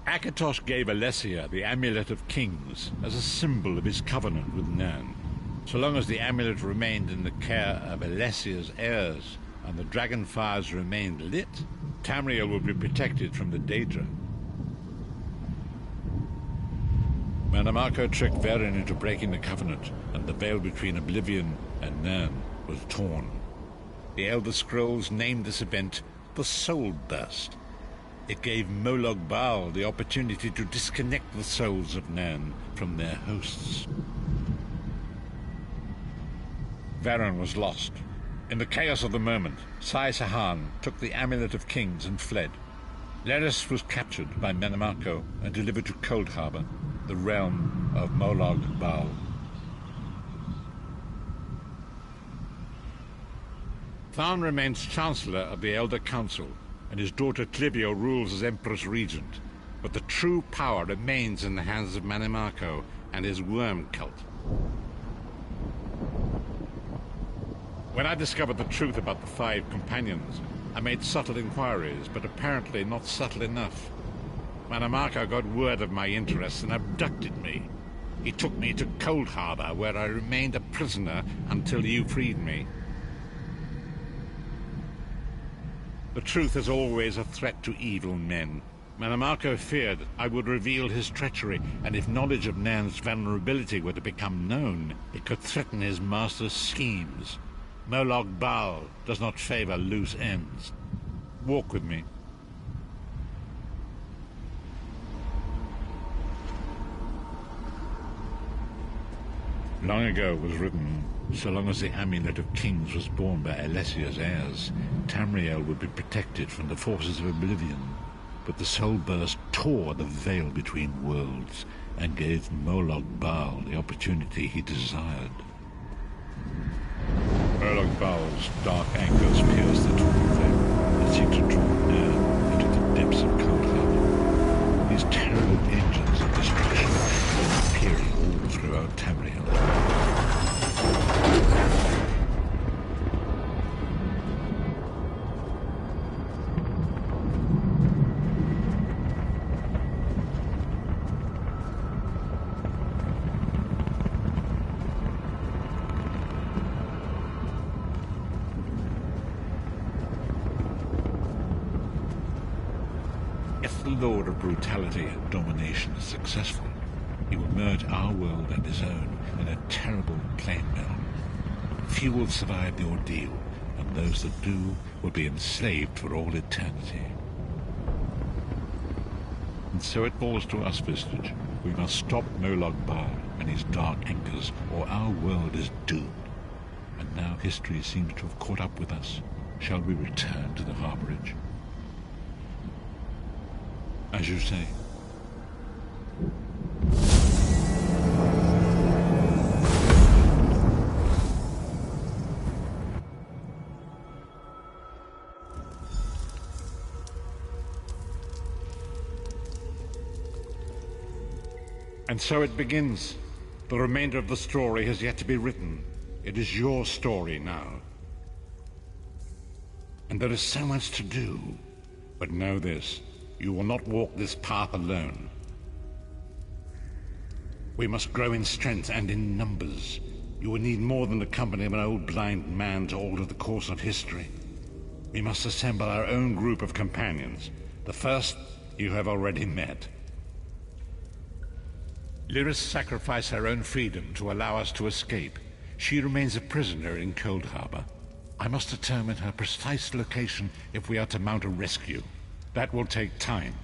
Akatosh gave Alessia the Amulet of Kings as a symbol of his covenant with Nan. So long as the amulet remained in the care of Alessia's heirs and the dragon fires remained lit, Tamriel would be protected from the Daedra. Manimarco tricked Varen into breaking the covenant, and the veil between Oblivion and Nan was torn. The Elder Scrolls named this event the Soul Burst. It gave Moloch Baal the opportunity to disconnect the souls of Nan from their hosts. Varen was lost. In the chaos of the moment, Sai Sahan took the Amulet of Kings and fled. Leris was captured by Manimarco and delivered to Cold Harbor, the realm of Moloch Baal. Tharn remains Chancellor of the Elder Council, and his daughter Clivio rules as Empress Regent, but the true power remains in the hands of Manimarco and his worm cult. When I discovered the truth about the 5 companions, I made subtle inquiries, but apparently not subtle enough. Manimarco got word of my interests and abducted me. He took me to Cold Harbor, where I remained a prisoner until you freed me. The truth is always a threat to evil men. Manimarco feared I would reveal his treachery, and if knowledge of Nan's vulnerability were to become known, it could threaten his master's schemes. Moloch Baal does not favor loose ends. Walk with me. Long ago was written, So long as the Amulet of Kings was borne by Alessia's heirs, Tamriel would be protected from the forces of oblivion. But the Soul Burst tore the veil between worlds and gave Molag Bal the opportunity he desired. Molag Bal's dark anchors pierce the torn veil and seem to draw near into the depths of Cold Harbor. These terrible engines of destruction are appearing all throughout Tamriel. If the Lord of Brutality and Domination is successful, he will merge our world and his own in a terrible plain melt. Few will survive the ordeal, and those that do will be enslaved for all eternity. And so it falls to us, Vistage. We must stop Molag Bal and his dark anchors, or our world is doomed. And now history seems to have caught up with us. Shall we return to the harborage? As you say. And so it begins. The remainder of the story has yet to be written. It is your story now. And there is so much to do. But know this, you will not walk this path alone. We must grow in strength and in numbers. You will need more than the company of an old blind man to alter the course of history. We must assemble our own group of companions. The first you have already met. Lyris sacrificed her own freedom to allow us to escape. She remains a prisoner in Cold Harbor. I must determine her precise location if we are to mount a rescue. That will take time.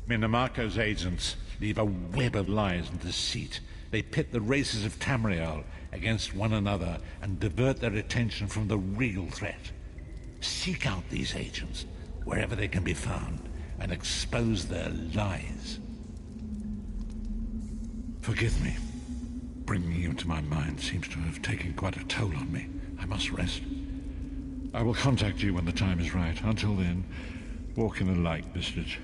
Minimarco's agents leave a web of lies and deceit. They pit the races of Tamriel against one another and divert their attention from the real threat. Seek out these agents, wherever they can be found, and expose their lies. Forgive me. Bringing you into my mind seems to have taken quite a toll on me. I must rest. I will contact you when the time is right. Until then, walk in the light, Vistage.